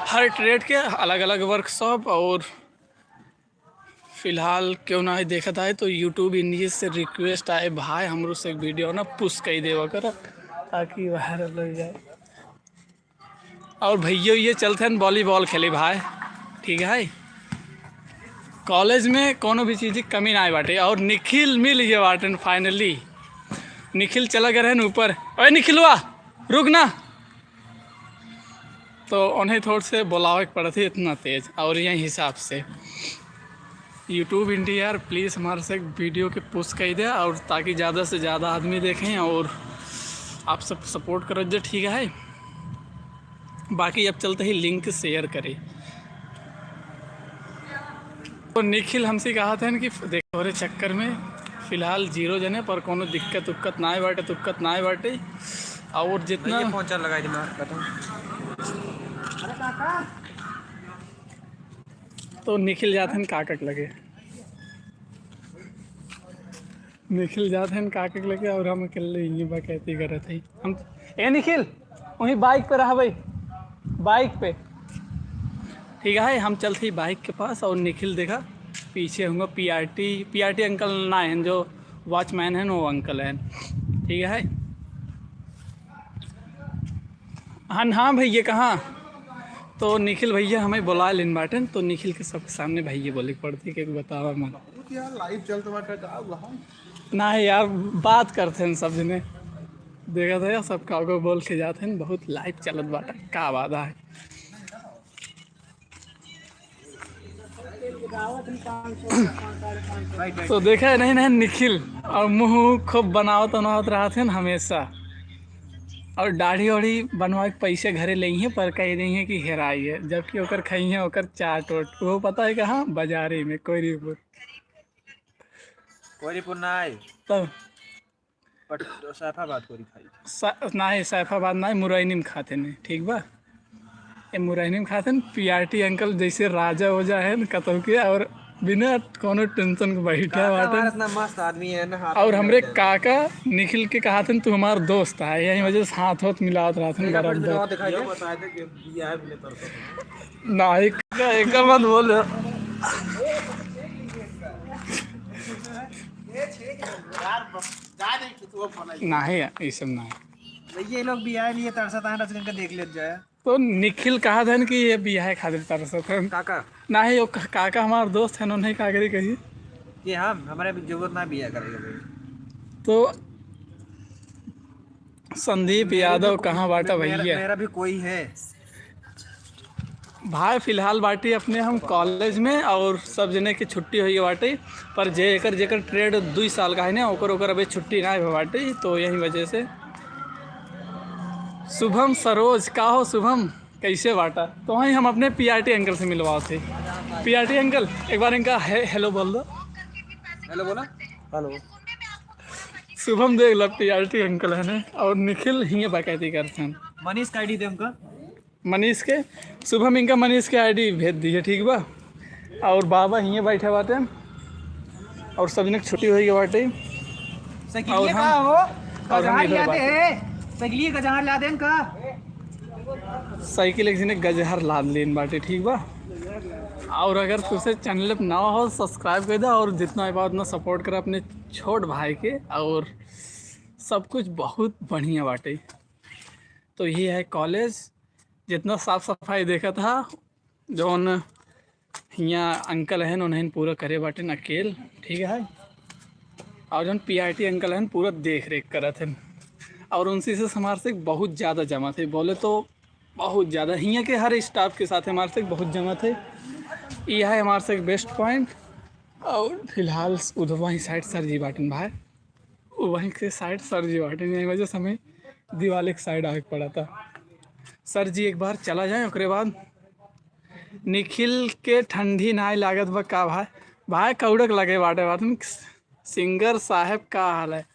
हर ट्रेड के अलग अलग वर्कशॉप। और फ़िलहाल क्यों ना देखा था तो यूट्यूब इंडिया से रिक्वेस्ट आए भाई हमरो से एक वीडियो ना पुश कर देवा कर ताकि वायरल हो जाए। और भैया ये चलते हैं वॉलीबॉल खेले भाई, ठीक है, कॉलेज में कोनो भी चीज़ की कमी ना आए बाटे। और निखिल मिल गए बाटन फाइनली, निखिल चला गया है ऊपर, अरे निखिलवा रुक ना, तो उन्हें थोड़े से बुलावे पड़ा थी इतना तेज़। और यही हिसाब से यूट्यूब इंडिया यार प्लीज़ हमारे से वीडियो के पुश कर दे, और ताकि ज़्यादा से ज़्यादा आदमी देखें और आप सब सपोर्ट करो जो, ठीक है। बाकी अब चलते ही लिंक शेयर करें। तो निखिल हमसे कहा था कि देखो रे चक्कर में फ़िलहाल 0 जने पर कोनो दिक्कत उक्कत ना है बाटे, तुक्कत ना है बाटे। और जितना पहुँचा लगाई दिमाग तो निखिल जाते हैं काकक लगे, निखिल जाते हैं काकक लगे, और हम अकेले ये बकैती कर रहे थे हम। ए निखिल वहीं बाइक पे रहा भाई, बाइक पे, ठीक है। हम चलते ही बाइक के पास, और निखिल देखा पीछे होंगे पीआरटी अंकल ना हैं, जो वॉचमैन हैं वो अंकल हैं, ठीक है। हाँ हाँ भैया कहाँ, तो निखिल भैया हमें बुला लेन बाटन, तो निखिल के सब सामने भैया बोले पड़ती कि बतावा मत यार लाइव चलते बाटे का ना है यार, बात करते हैं सब जने, देखा था यार सब का बोल के जाते हैं, बहुत लाइव चलत बाटा का वादा है। तो देखा है नहीं नहीं निखिल और मुंह खूब बनावत बनावत रहा थे ना हमेशा, और दाढ़ी वाढ़ी बनवा के पैसे घरे ले हैं, पर कह रही हैं कि हेराई है, जबकि ओकर खई है ओकर चाट वोट वो पता है कहाँ, बाजारे में कोईरीपुर ना आए तब बट सैफाबाद कोरी खाई ना है सैफाबाद ना है, मुरैनी में खाते नहीं, ठीक बा, ये मुरैनी में खाते हैं। पीआरटी अंकल जैसे राजा हो जाए न कतौ के, और बिना कोनो टेंशन के बैठा बाटन, इतना मस्त आदमी है ना। और हमरे काका निखिल के कहा थे तू हमारा दोस्त है, यही वजह से हाथ होत मिलावत रहा था बराबर। दिखाई दे बताए थे कि ये है मिले तरफ ना एक मत बोल, ना है ये सब ना है। ये लोग भी आए लिए तरसत आए रचन के देख ले जाए। तो निखिल कहा था कि ये बियाह खातिर तरसत है काका ना है, वो काका हमारा दोस्त है, उन्होंने कागरी कही ये हम हमारे भी जरूरत ना भी है करेगा भाई। तो संदीप यादव कहाँ बाटा भैया, मेरा भी कोई है भाई फिलहाल बाटी अपने हम कॉलेज में, और सब जने की छुट्टी हुई बाटे, पर जेकर ट्रेड 2 साल का है ना, ओकर अभी छुट्टी ना है बाटे, तो यही वजह से। शुभम सरोज का हो शुभम, कैसे बाटा, तो वहीं हम अपने पीआरटी अंकल से मिलवाओ थे। पीआरटी अंकल एक बार इनका हेलो बोल दो। हेलो बोला हेलो। शुभम देख लो पीआरटी अंकल है ना, और निखिल ही बाकायदी करते हैं मनीष का आईडी दे उनका, मनीष के, शुभम इनका मनीष के आईडी भेज दीजिए, ठीक बा। और बाबा यहीं बैठे बाटे, और सब ने छुट्टी हुई बाटे, और हम इधर बाटे साइकिल का जहाँ ला दें का साइकिल एक जने गजहर लाद लेन बाटे, ठीक बा। और अगर तुझसे चैनल पर नवा हो सब्सक्राइब कर दे, और जितना है उतना सपोर्ट कर अपने छोट भाई के, और सब कुछ बहुत बढ़िया बाटे। तो यही है कॉलेज, जितना साफ़ सफाई देखा था जौन यहाँ अंकल हैं उन्हें पूरा करे बाटे अकेल, ठीक है। और जौन पीआरटी अंकल हैं पूरा देख रेख करत हैं, और उनसे से हमारे से बहुत ज़्यादा जमा थे, बोले तो बहुत ज़्यादा, यहाँ के हर स्टाफ के साथ हमारे से बहुत जमा थे। यह है हमारे से बेस्ट पॉइंट। और फिलहाल उधर वहीं साइड सर जी बाटन भाई, वहीं के साइड सर जी बाटन, यही वजह से हमें दिवाली के साइड आगे पड़ा था। सर जी एक बार चला जाए, उसके बाद निखिल के ठंडी नाई लागत बा का भाई कौड़क लगे बाटे बाटन। सिंगर साहब का हाल है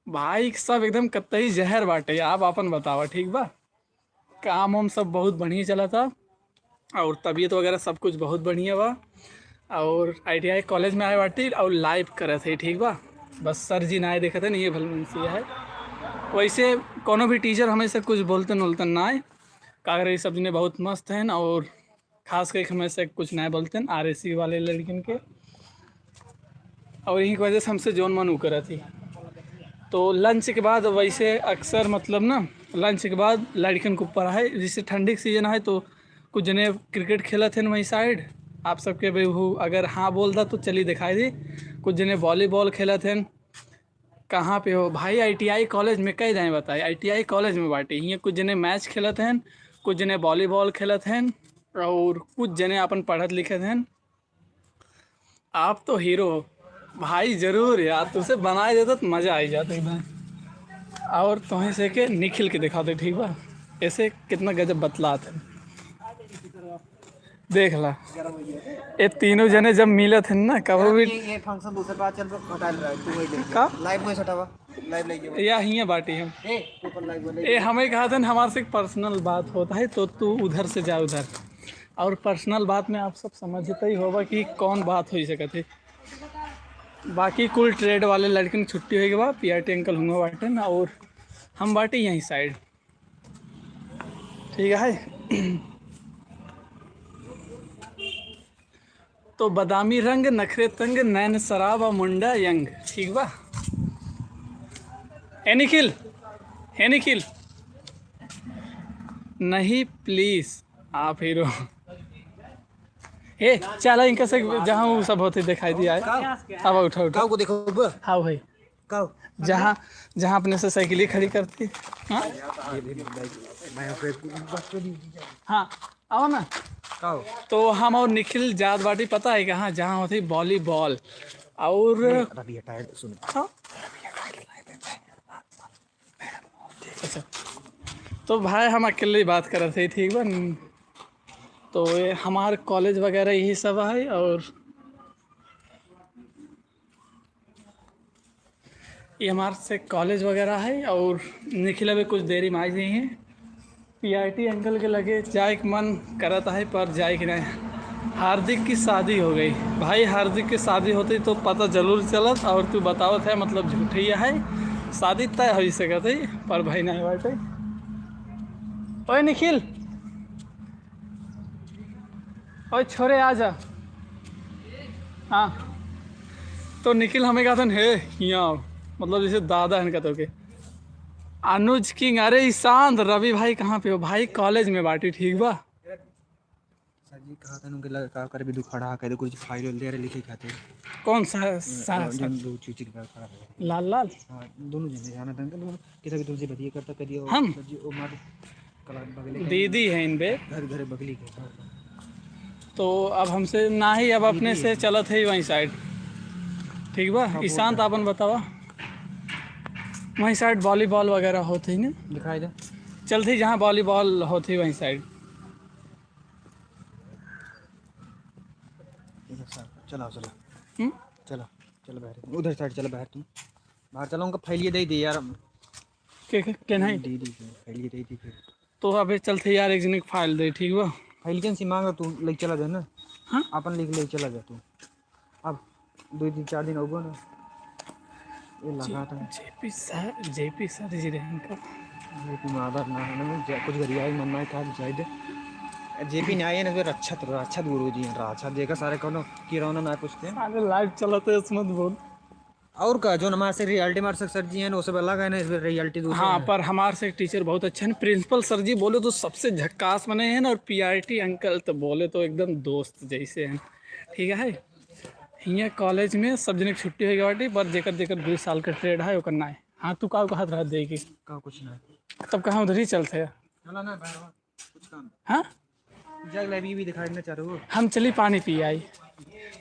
भाई, सब एकदम कतई जहर बाटे, आप अपन बतावा, ठीक बा। काम हम सब बहुत बढ़िया चला था, और तबीयत वगैरह सब कुछ बहुत बढ़िया बा, और ITI कॉलेज में आए बाटी और लाइव करे थे, ठीक बा। बस सर जी ना आए देखे थे नहीं, ये भलमनसी है। वैसे कोनो भी टीचर हमेशा कुछ बोलते नोलते ना आए, कागरे सब जने बहुत मस्त हैं, और खास करके हमेशा कुछ नए बोलते हैं RSC वाले लड़किन के, और यही की वजह से हमसे जोन मन करा थी। तो लंच के बाद वैसे अक्सर मतलब ना लंच के बाद लड़किन के ऊपर है, जैसे ठंडी का सीजन है तो कुछ जने क्रिकेट खेला थे वही साइड, आप सबके बेहू अगर हाँ बोल दा तो चलिए दिखाई दी। कुछ जने वॉलीबॉल खेला थे, कहाँ पे हो भाई, ITI कॉलेज में कई जाए बताए, ITI कॉलेज में बाटे। यहाँ कुछ जने मैच खेला थे, कुछ जने वॉलीबॉल खेला थे, और कुछ जने अपन पढ़त लिखे थे। आप तो हीरो हो भाई, ज़रूर यार, तुझसे बनाए देता तो मज़ा आ जाता एकदम। और तुम्हें से के निखिल के दिखाते, ठीक बा, ऐसे कितना गजब बतलाते, देख ला। ये तीनों जने जब मिले थे ना कभी भी, ये फंक्शन दूसरे बात चल हटा रहा तू वही देख का लाइव में हटावा लाइव लेके या हियाँ बाटी हम ऊपर लाइव वाले ये हमें कहा था हमारे से पर्सनल बात होता है, तो तू उधर से जा उधर, और पर्सनल बात में आप सब समझते ही होगा कि कौन बात हो सकती है। बाकी कुल ट्रेड वाले लड़के छुट्टी होगी बाद पीआरटी अंकल होंगे बाटे ना, और हम बाटे यहीं साइड, ठीक है। तो बादामी रंग नखरे तंग नैन शराब और मुंडा यंग। ठीक बा। हे निखिल नहीं प्लीज आप हीरो। हे चला इनका से जहाँ वो सब होते दिखाई दिया है। अब उठो काऊ को देखो ब हाँ भाई काऊ जहाँ जहाँ अपने से साइकिल ही खड़ी करती। हाँ हाँ आओ ना। काऊ तो हम और निखिल जात बाटी पता है कहाँ जहाँ होती वॉलीबॉल और अभी टायर सुन हाँ? अच्छा तो भाई हम अकेले ही बात कर रहे थे ठीक बा। तो ये हमारे कॉलेज वगैरह यही सब है और ये हमारे से कॉलेज वगैरह है और निखिल अभी कुछ देरी में आई नहीं है। पीआईटी अंकल के लगे जाए के मन करता है पर जाए कि नहीं। हार्दिक की शादी हो गई भाई। हार्दिक की शादी होती तो पता जरूर चलत और तू बतावत है मतलब झूठिया है। शादी तय हो सकत है पर भाई नहीं बाटे। ओए निखिल ओए छोरे आ जा। हाँ तो निखिल हमें कहा था हे यहाँ मतलब जैसे दादा है तो के अनुज किंग। अरे ईशांत रवि भाई कहाँ पे हो भाई? कॉलेज में बाटी ठीक बा। सर जी कहा था उनके लगा का कर भी दुखड़ा कर कुछ फाइल दे रहे लिखे खाते कौन सा जन दो चीज का खड़ा है लाल लाल हां दोनों जने जाना था दोनों किसी भी तुमसे बतिया करता करियो हम जी ओ मार कला बगले दीदी है इन पे घर घर बगली के। तो अब हमसे ना ही अब अपने से चलत है वहीं साइड ठीक बा। ईशांत आपन बतावा वहीं साइड वॉलीबॉल वगैरह होते ही ना दिखाई दे चलती जहाँ वॉलीबॉल होती वहीं साइड। चला चला चला चल बाहर उधर साइड चल बाहर तुम बाहर चलो उनका फैलिए दे दे यार के नहीं दे दी फैलिए दे दी फिर तो अबे चलते यार एक जने फाइल दे ठीक बा। फाइल कैन सी मांग तू ले चला जा ना। हाँ अपन लिख ले चला जा तू अब 2-4 दिन होगो ना ये लगा था जेपी सर जी रहे इनका जेपी मादर ना कुछ गरिया मन में था जायद जेपी ने आए ना फिर अच्छा गुरु जी अच्छा देखा सारे कोनो किरौना ना कुछ थे सारे लाइव चलाते इसमें बोल और का जो हमारे से रियलिटी मार सर जी हैं वो सब अलग है ना इसमें रियलिटी दूसरा हाँ पर हमारे से टीचर बहुत अच्छे हैं। प्रिंसिपल सर जी बोले तो सबसे झक्कास बने हैं ना और पीआईटी अंकल तो बोले तो एकदम दोस्त जैसे हैं ठीक है। यहाँ कॉलेज में सब जने की छुट्टी हो गई पर जेकर जेकर 20 साल का ट्रेड है वो करना है। हाँ तू का हाथ रह देगी का कुछ ना तब कहाँ उधर ही चलते हैं। चला ना कुछ काम हाँ जग लाइव भी दिखाई देना चाह रहे हो हम चली पानी पी आई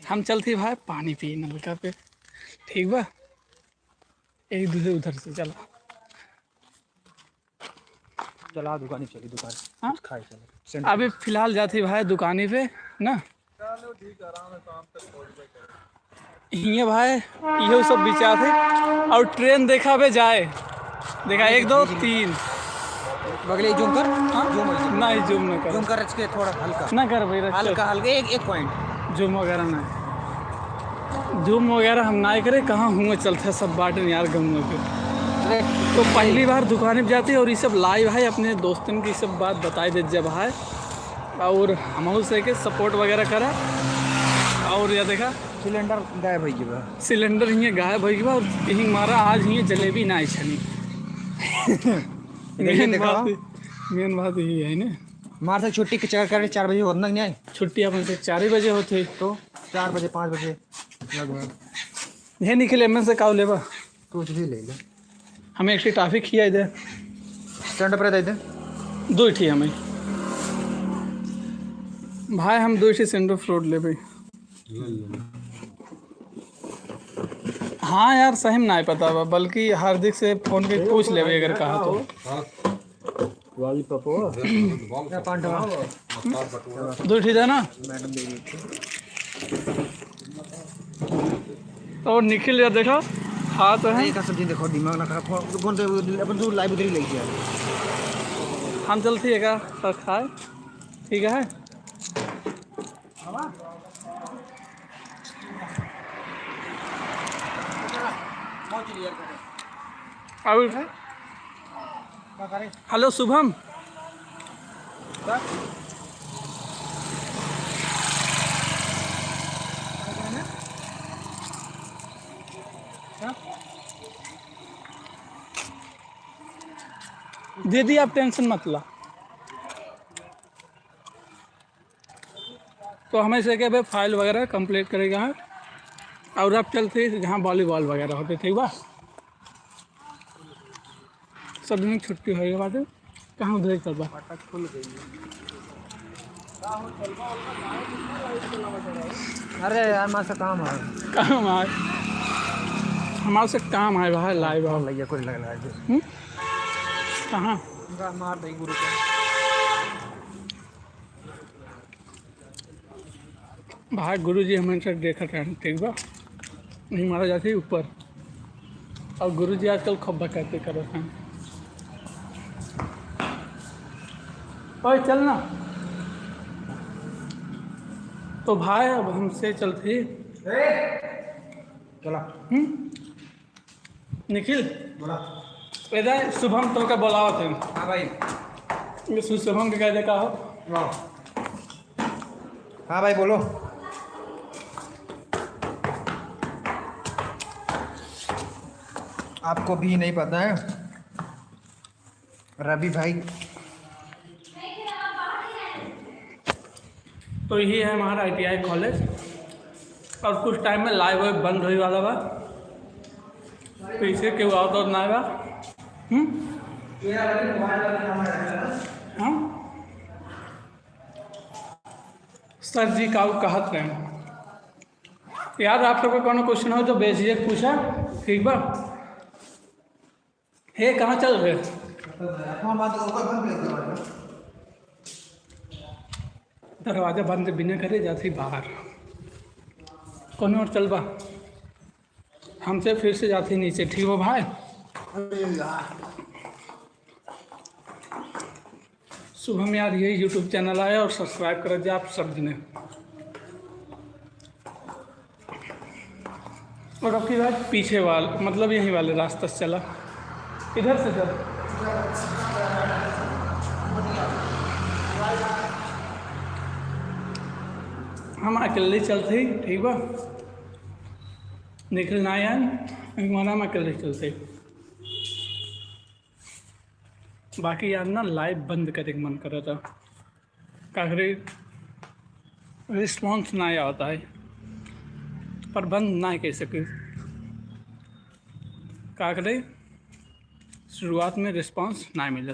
हम चलती भाई पानी पी नलका पे ठीक बा। एक दूसरे उधर से चला चला दुकान चली दुकान हाँ खाए चले अभी फिलहाल जाती भाई दुकानी पे ना ये भाई ये सब बिचा थे और ट्रेन देखा बे जाए देखा 1 2 3 बगले जूम कर हाँ नहीं जूम ना कर जूम कर के थोड़ा हल्का ना कर भाई हल्का हल्का एक पॉइंट जूम वगैरह ना जूम वगैरह हम ना करे कहाँ हुए चलते सब बाटन यार गम के। तो पहली बार दुकान पे जाती और ये सब लाइव है अपने दोस्तन की सब बात बताई दे जब है और हम से के सपोर्ट वगैरह करा और यह देखा सिलेंडर गायब हो गया सिलेंडर हियाँ गायब हो गया और यही मारा आज हियाँ जलेबी ना छनी मेन बात यही है ना मार से छुट्टी के चक्कर करे 4 बजे होना नहीं आए छुट्टी अपन से 4 बजे होती तो 4 बजे 5 बजे लगभग ये निकले एम से काव लेबा कुछ भी ले ले हमें एक टाफी खिया दे स्टैंड पर दे दे 2 ही हमें भाई हम 2 ही सेंटर फ्रूट ले भाई। हाँ यार सही में ना पता बा बल्कि हार्दिक से फोन के पूछ ले अगर कहा तो वाली पपो क्या पांडवा 2 ही ना मैडम दे दी और निखिल यार देखो हाथ है एक सब्जी देखो दिमाग ना खराब कौन से अपन जो लाइब्रेरी ले गया हम चलती है क्या सर खाए ठीक है। अब हेलो शुभम दे दी, आप टेंशन मत ला। तो हमें से क्या भाई फाइल वगैरह कंप्लीट करेगा है, और अब चलते जहाँ वॉलीबॉल वगैरह होते, ठीक बा। सब दिन छुट्टी होएगा बात है, कहाँ उधर चल बा। अरे यार मार से काम है। काम आए, हमारे से काम आए भाई, लाइव आओ। भैया कोई लग रहा कहाँ है मार दे गुरु को। भाई गुरु जी हमेशा देखा था, ठीक बा, नहीं मारा जाती ऊपर। और गुरु जी आजकल खूब बकैती करते हैं। ओए चल ना। तो भाई अब हमसे चलती चला निखिल, बोला। इधर शुभम तो का बोलावा थे। हाँ भाई। ये शुभम के कह दे का हो। हाँ भाई बोलो। आपको भी नहीं पता है, रवि भाई तो यही है हमारा ITI कॉलेज, और कुछ टाइम में लाइव वेब बंद होने वाला बा, तो इसे क्यों आओ तो ना बा। हाँ सर जी का कहत रहे यार, आप लोग का कोनो क्वेश्चन हो तो बेझिझक पूछा, ठीक बा। हे कहाँ चल रहे? दरवाजा बंद बिना करे जाती बाहर, कौन और चल बा, हमसे फिर से जाती नीचे, ठीक हो भाई। शुभम यार यही यूट्यूब चैनल आया और सब्सक्राइब कर दिया आप सब ने। और अब की बात पीछे वाल मतलब यही वाले रास्ते से चला, इधर से चल। हम अकेले चलते, ठीक बा, निकलना यार हमारा, हम अकेले चलते। बाकी यार ना लाइव बंद करे मन कर रहा था, काकरे रिस्पॉन्स ना आता है, पर बंद ना कह सके। काकरे शुरुआत में रिस्पॉन्स ना मिले।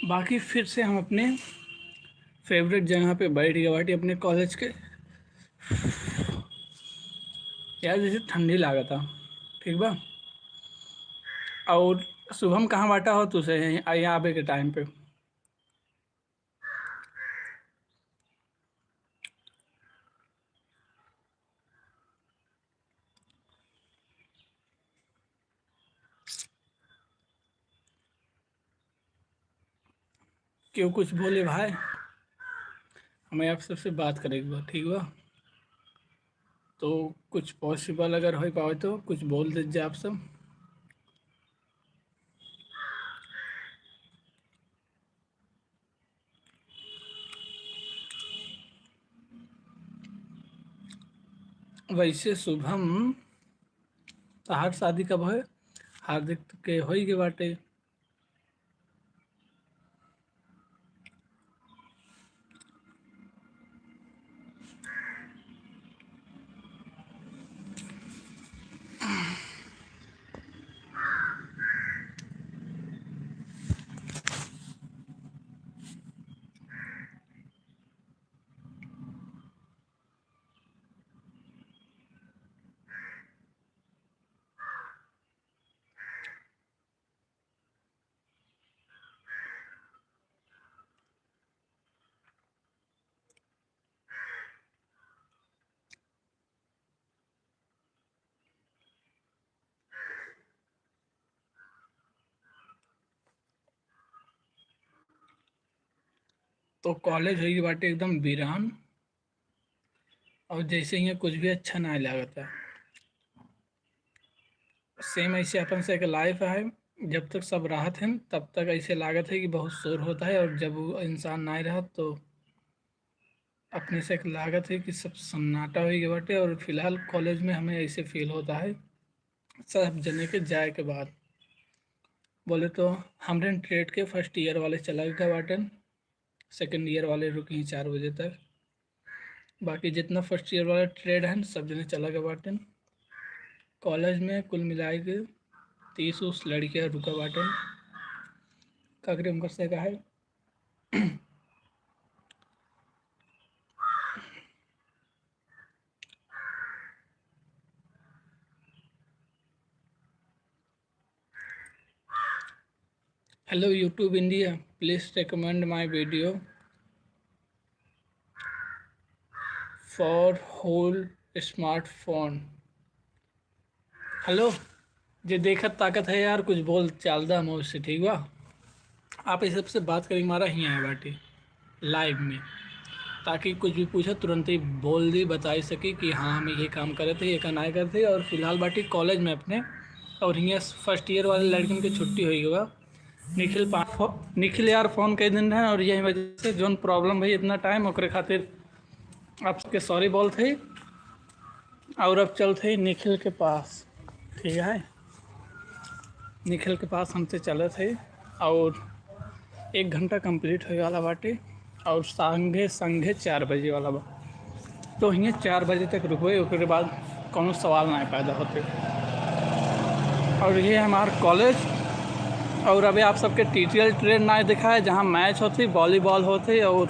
बाकी फिर से हम अपने फेवरेट जगह पे बैठ गए बाटी अपने कॉलेज के। यार जैसे ठंडी लगा था, ठीक बा। और शुभम कहाँ बाटा हो तुझे यहाँ आवे के टाइम पे? क्यों कुछ बोले भाई? हमें आप सबसे बात करेंगे, ठीक बा। तो कुछ पॉसिबल अगर हो पाए तो कुछ बोल दीजिए आप सब। वैसे शुभम तहार शादी कब है? हार्दिक के हो ही के बाटे। तो कॉलेज हुई की बाटे एकदम वीरान, और जैसे यहाँ कुछ भी अच्छा ना लगता। सेम ऐसे अपन से एक लाइफ है, जब तक सब राहत हैं तब तक ऐसे लागत है कि बहुत शोर होता है, और जब वो इंसान ना रहा तो अपने से एक लागत है कि सब सन्नाटा हो गया बाटे। और फिलहाल कॉलेज में हमें ऐसे फील होता है सब जने के जाए के बाद। बोले तो हमरे ट्रेड के फर्स्ट ईयर वाले चला गया बाटन, सेकंड ईयर वाले रुके हैं 4 बजे तक। बाकी जितना फर्स्ट ईयर वाला ट्रेड है सब जने चला गया बाटन। कॉलेज में कुल मिला के 30 लड़कियाँ रुका बाटन। का करें उनकर से का है। Hello YouTube India, please recommend my video for whole smartphone. Hello, जे देखत ताकत है यार, कुछ बोल चाल दा हम उससे, ठीक बा। आप इस सबसे बात करेंगे हमारा ही आए बाटी लाइव में, ताकि कुछ भी पूछा तुरंत ही बोल दी, बता ही सके कि हाँ हम ये काम करे थे, ये करना करे थे। और फिलहाल बाटी कॉलेज में अपने, और यहाँ फर्स्ट ईयर वाले लड़कियों की छुट्टी हुई होगा। निखिल यार फ़ोन कई दिन है, और यही वजह से जोन प्रॉब्लम भाई इतना टाइम ओकरे खातिर आपके सॉरी बोल थे। और अब चल थे निखिल के पास, ठीक है। निखिल के पास हमसे चले थे, और 1 घंटा कंप्लीट हो वाला बाटे, और संघे 4 बजे वाला बा। तो यहाँ 4 बजे तक रुकवे, उसके बाद कोनो सवाल ना पैदा होते। और ये हमारा कॉलेज। और अभी आप सबके टीटीएल ट्रेन ना दिखा है, जहाँ मैच होती, वॉलीबॉल होती, और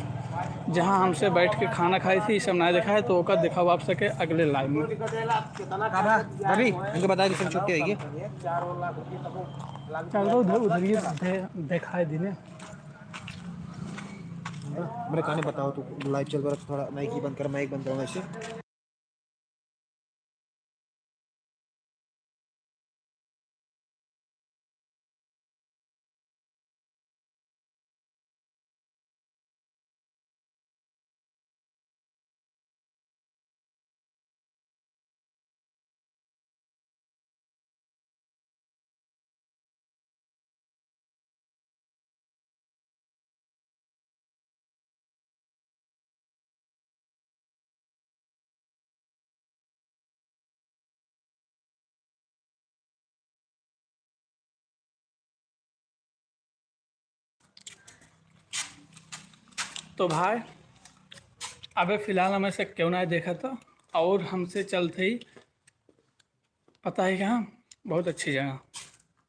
जहाँ हमसे बैठ के खाना खाई थी, ये सब ना दिखा है। तो ओका दिखाओ आप सके अगले लाइव में। अभी इनको बता कि सब छुट्टी होगी। चलो उधर ही दिखाए दिने। मेरे कहने बताओ तो लाइव चल रहा, थोड़ा माइक ही बंद कर, माइक बंद करो ऐसे। तो भाई अबे फ़िलहाल हमें से क्यों ना देखा था, और हमसे चलते ही पता है कहाँ, बहुत अच्छी जगह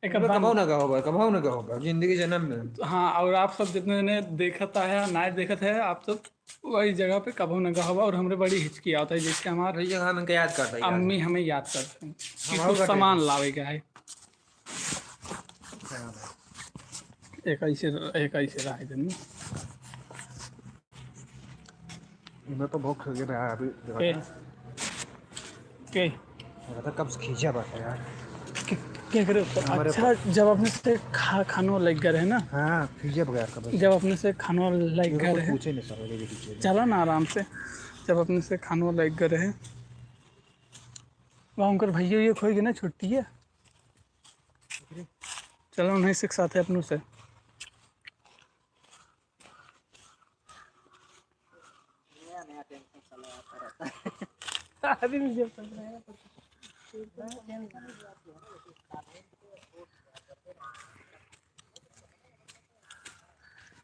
एक कभाव ना होगा जिंदगी जन्म में। हाँ। और आप सब जितने ने देखता है ना देखत है, आप सब वही जगह पे कभो न गवा। और हमरे बड़ी हिचकी आता है, जिसके हमारे जगह में याद करता है अम्मी हमें याद करते हैं कि कुछ सामान लावे का है। एक ऐसे रहा दिन में। मैं तो बहुत खा रहा है अभी। के कब खींचा बात है यार। क्या करे। अच्छा, जब अपने से खानो लग गए है ना। हाँ खींचे बगैर कब। जब अपने से खानो लग गए है, पूछे नहीं सर, चला ना आराम से। जब अपने से खानो लग गए है, वहाँ उनकर भैया ये खोई गए ना, छुट्टी है। चलो नहीं सिखाते अपनों से।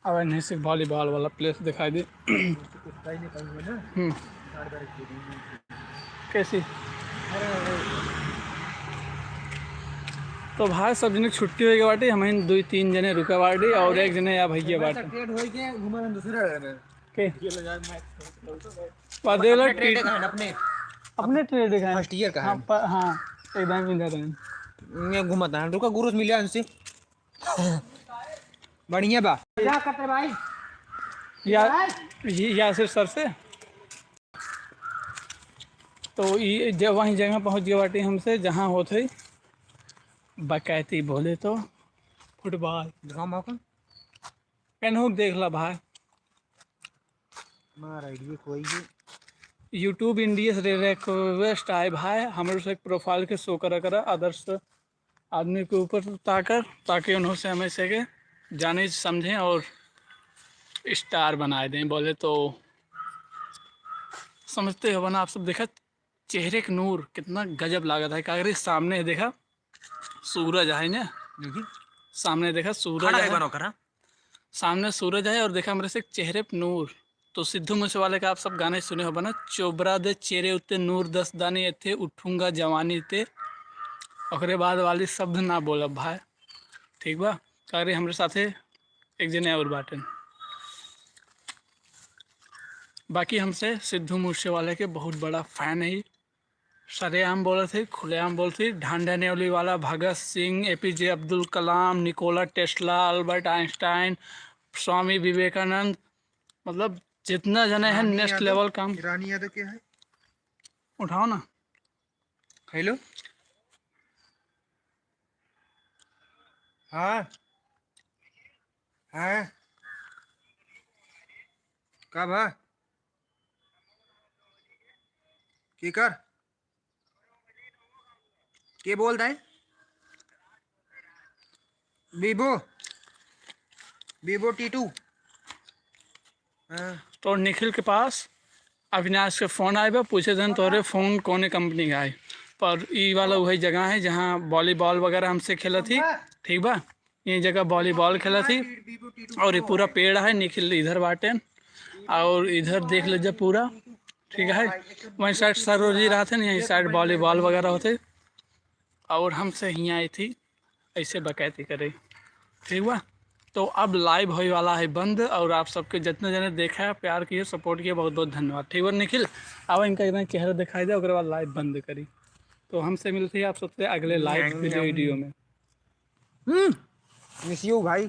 अब नहीं सिर्फ वॉलीबॉल वाला प्लेस दिखाई दे। कैसी। तो भाई सब जने छुट्टी हो गई बाटी, हमें 2-3 जने रुका बाटी, और एक जने या भैया बाटी अपने ट्रेड दिखाए फर्स्ट ईयर का है। हाँ एकदम इधर है। मैं घुमाता है, रुका गुरु मिला इनसे बढ़िया बा। क्या करते भाई यासिर सर से। तो ये जब वहीं जगह पहुंच गए बाटी हमसे, जहाँ होते बकैती बोले तो फुटबॉल केनहू देख ला भाई। कोई यूट्यूब इंडिया से रिक्वेस्ट आए भाई, हमारे से एक प्रोफाइल के शो करा आदर्श आदमी के ऊपर ताकर, ताकि उन्हों से हमें से जाने समझें और स्टार बनाए दें। बोले तो समझते हो ना आप सब। देखा चेहरे का नूर कितना गजब लागत है। अगर सामने देखा सूरज है ना, देखी सामने देखा सूरज खड़ा है, एक बार करा सामने सूरज है और देखा मेरे से चेहरे पे नूर। तो सिद्धू मूसेवाले का आप सब गाने सुने हो ना, चोबरा दे चेहरे उत्ते नूर दस दाने थे, उठूंगा जवानी ते। ओकरे बाद वाली शब्द ना बोलब भाई, ठीक बा। अरे हमारे साथे एक जने और बाटन। बाकी हमसे सिद्धू मूसेवाले के बहुत बड़ा फैन है। सरेआम बोले थे, खुलेआम बोले थे, ढांढा नेवली वाला, Bhagat Singh, APJ Abdul Kalam, Nikola Tesla, Albert Einstein, Swami Vivekananda, मतलब जितना जने हैं नेक्स्ट लेवल काम। रानी यादव क्या है? उठाओ ना। हेलो हाँ हाँ कब है की कर के बोल रहा है? Vivo Vivo T2। हाँ तो निखिल के पास अविनाश के फ़ोन आए बा, पूछे थे तोरे फ़ोन कौन कंपनी का है। पर ई वाला वही जगह है जहाँ वॉलीबॉल वगैरह हमसे खेला थी, ठीक बा। ये जगह वॉलीबॉल खेला थी। और ये पूरा पेड़ है, निखिल इधर बाटे और इधर देख लीजिए पूरा, ठीक है। वहीं साइड सरोजी रहा थे ना, यहीं साइड वॉलीबॉल वगैरह होते। और हमसे ही आई थी ऐसे बकैती करे, ठीक बा। तो अब लाइव होने वाला है बंद। और आप सबके जितने जने देखा है, प्यार किए, सपोर्ट किए, बहुत बहुत धन्यवाद, ठीक है। निखिल अब इनका इतना चेहरा दिखाई दे, उसके बाद लाइव बंद करी। तो हमसे मिलते हैं आप सबसे अगले लाइव वीडियो में। मिस यू भाई।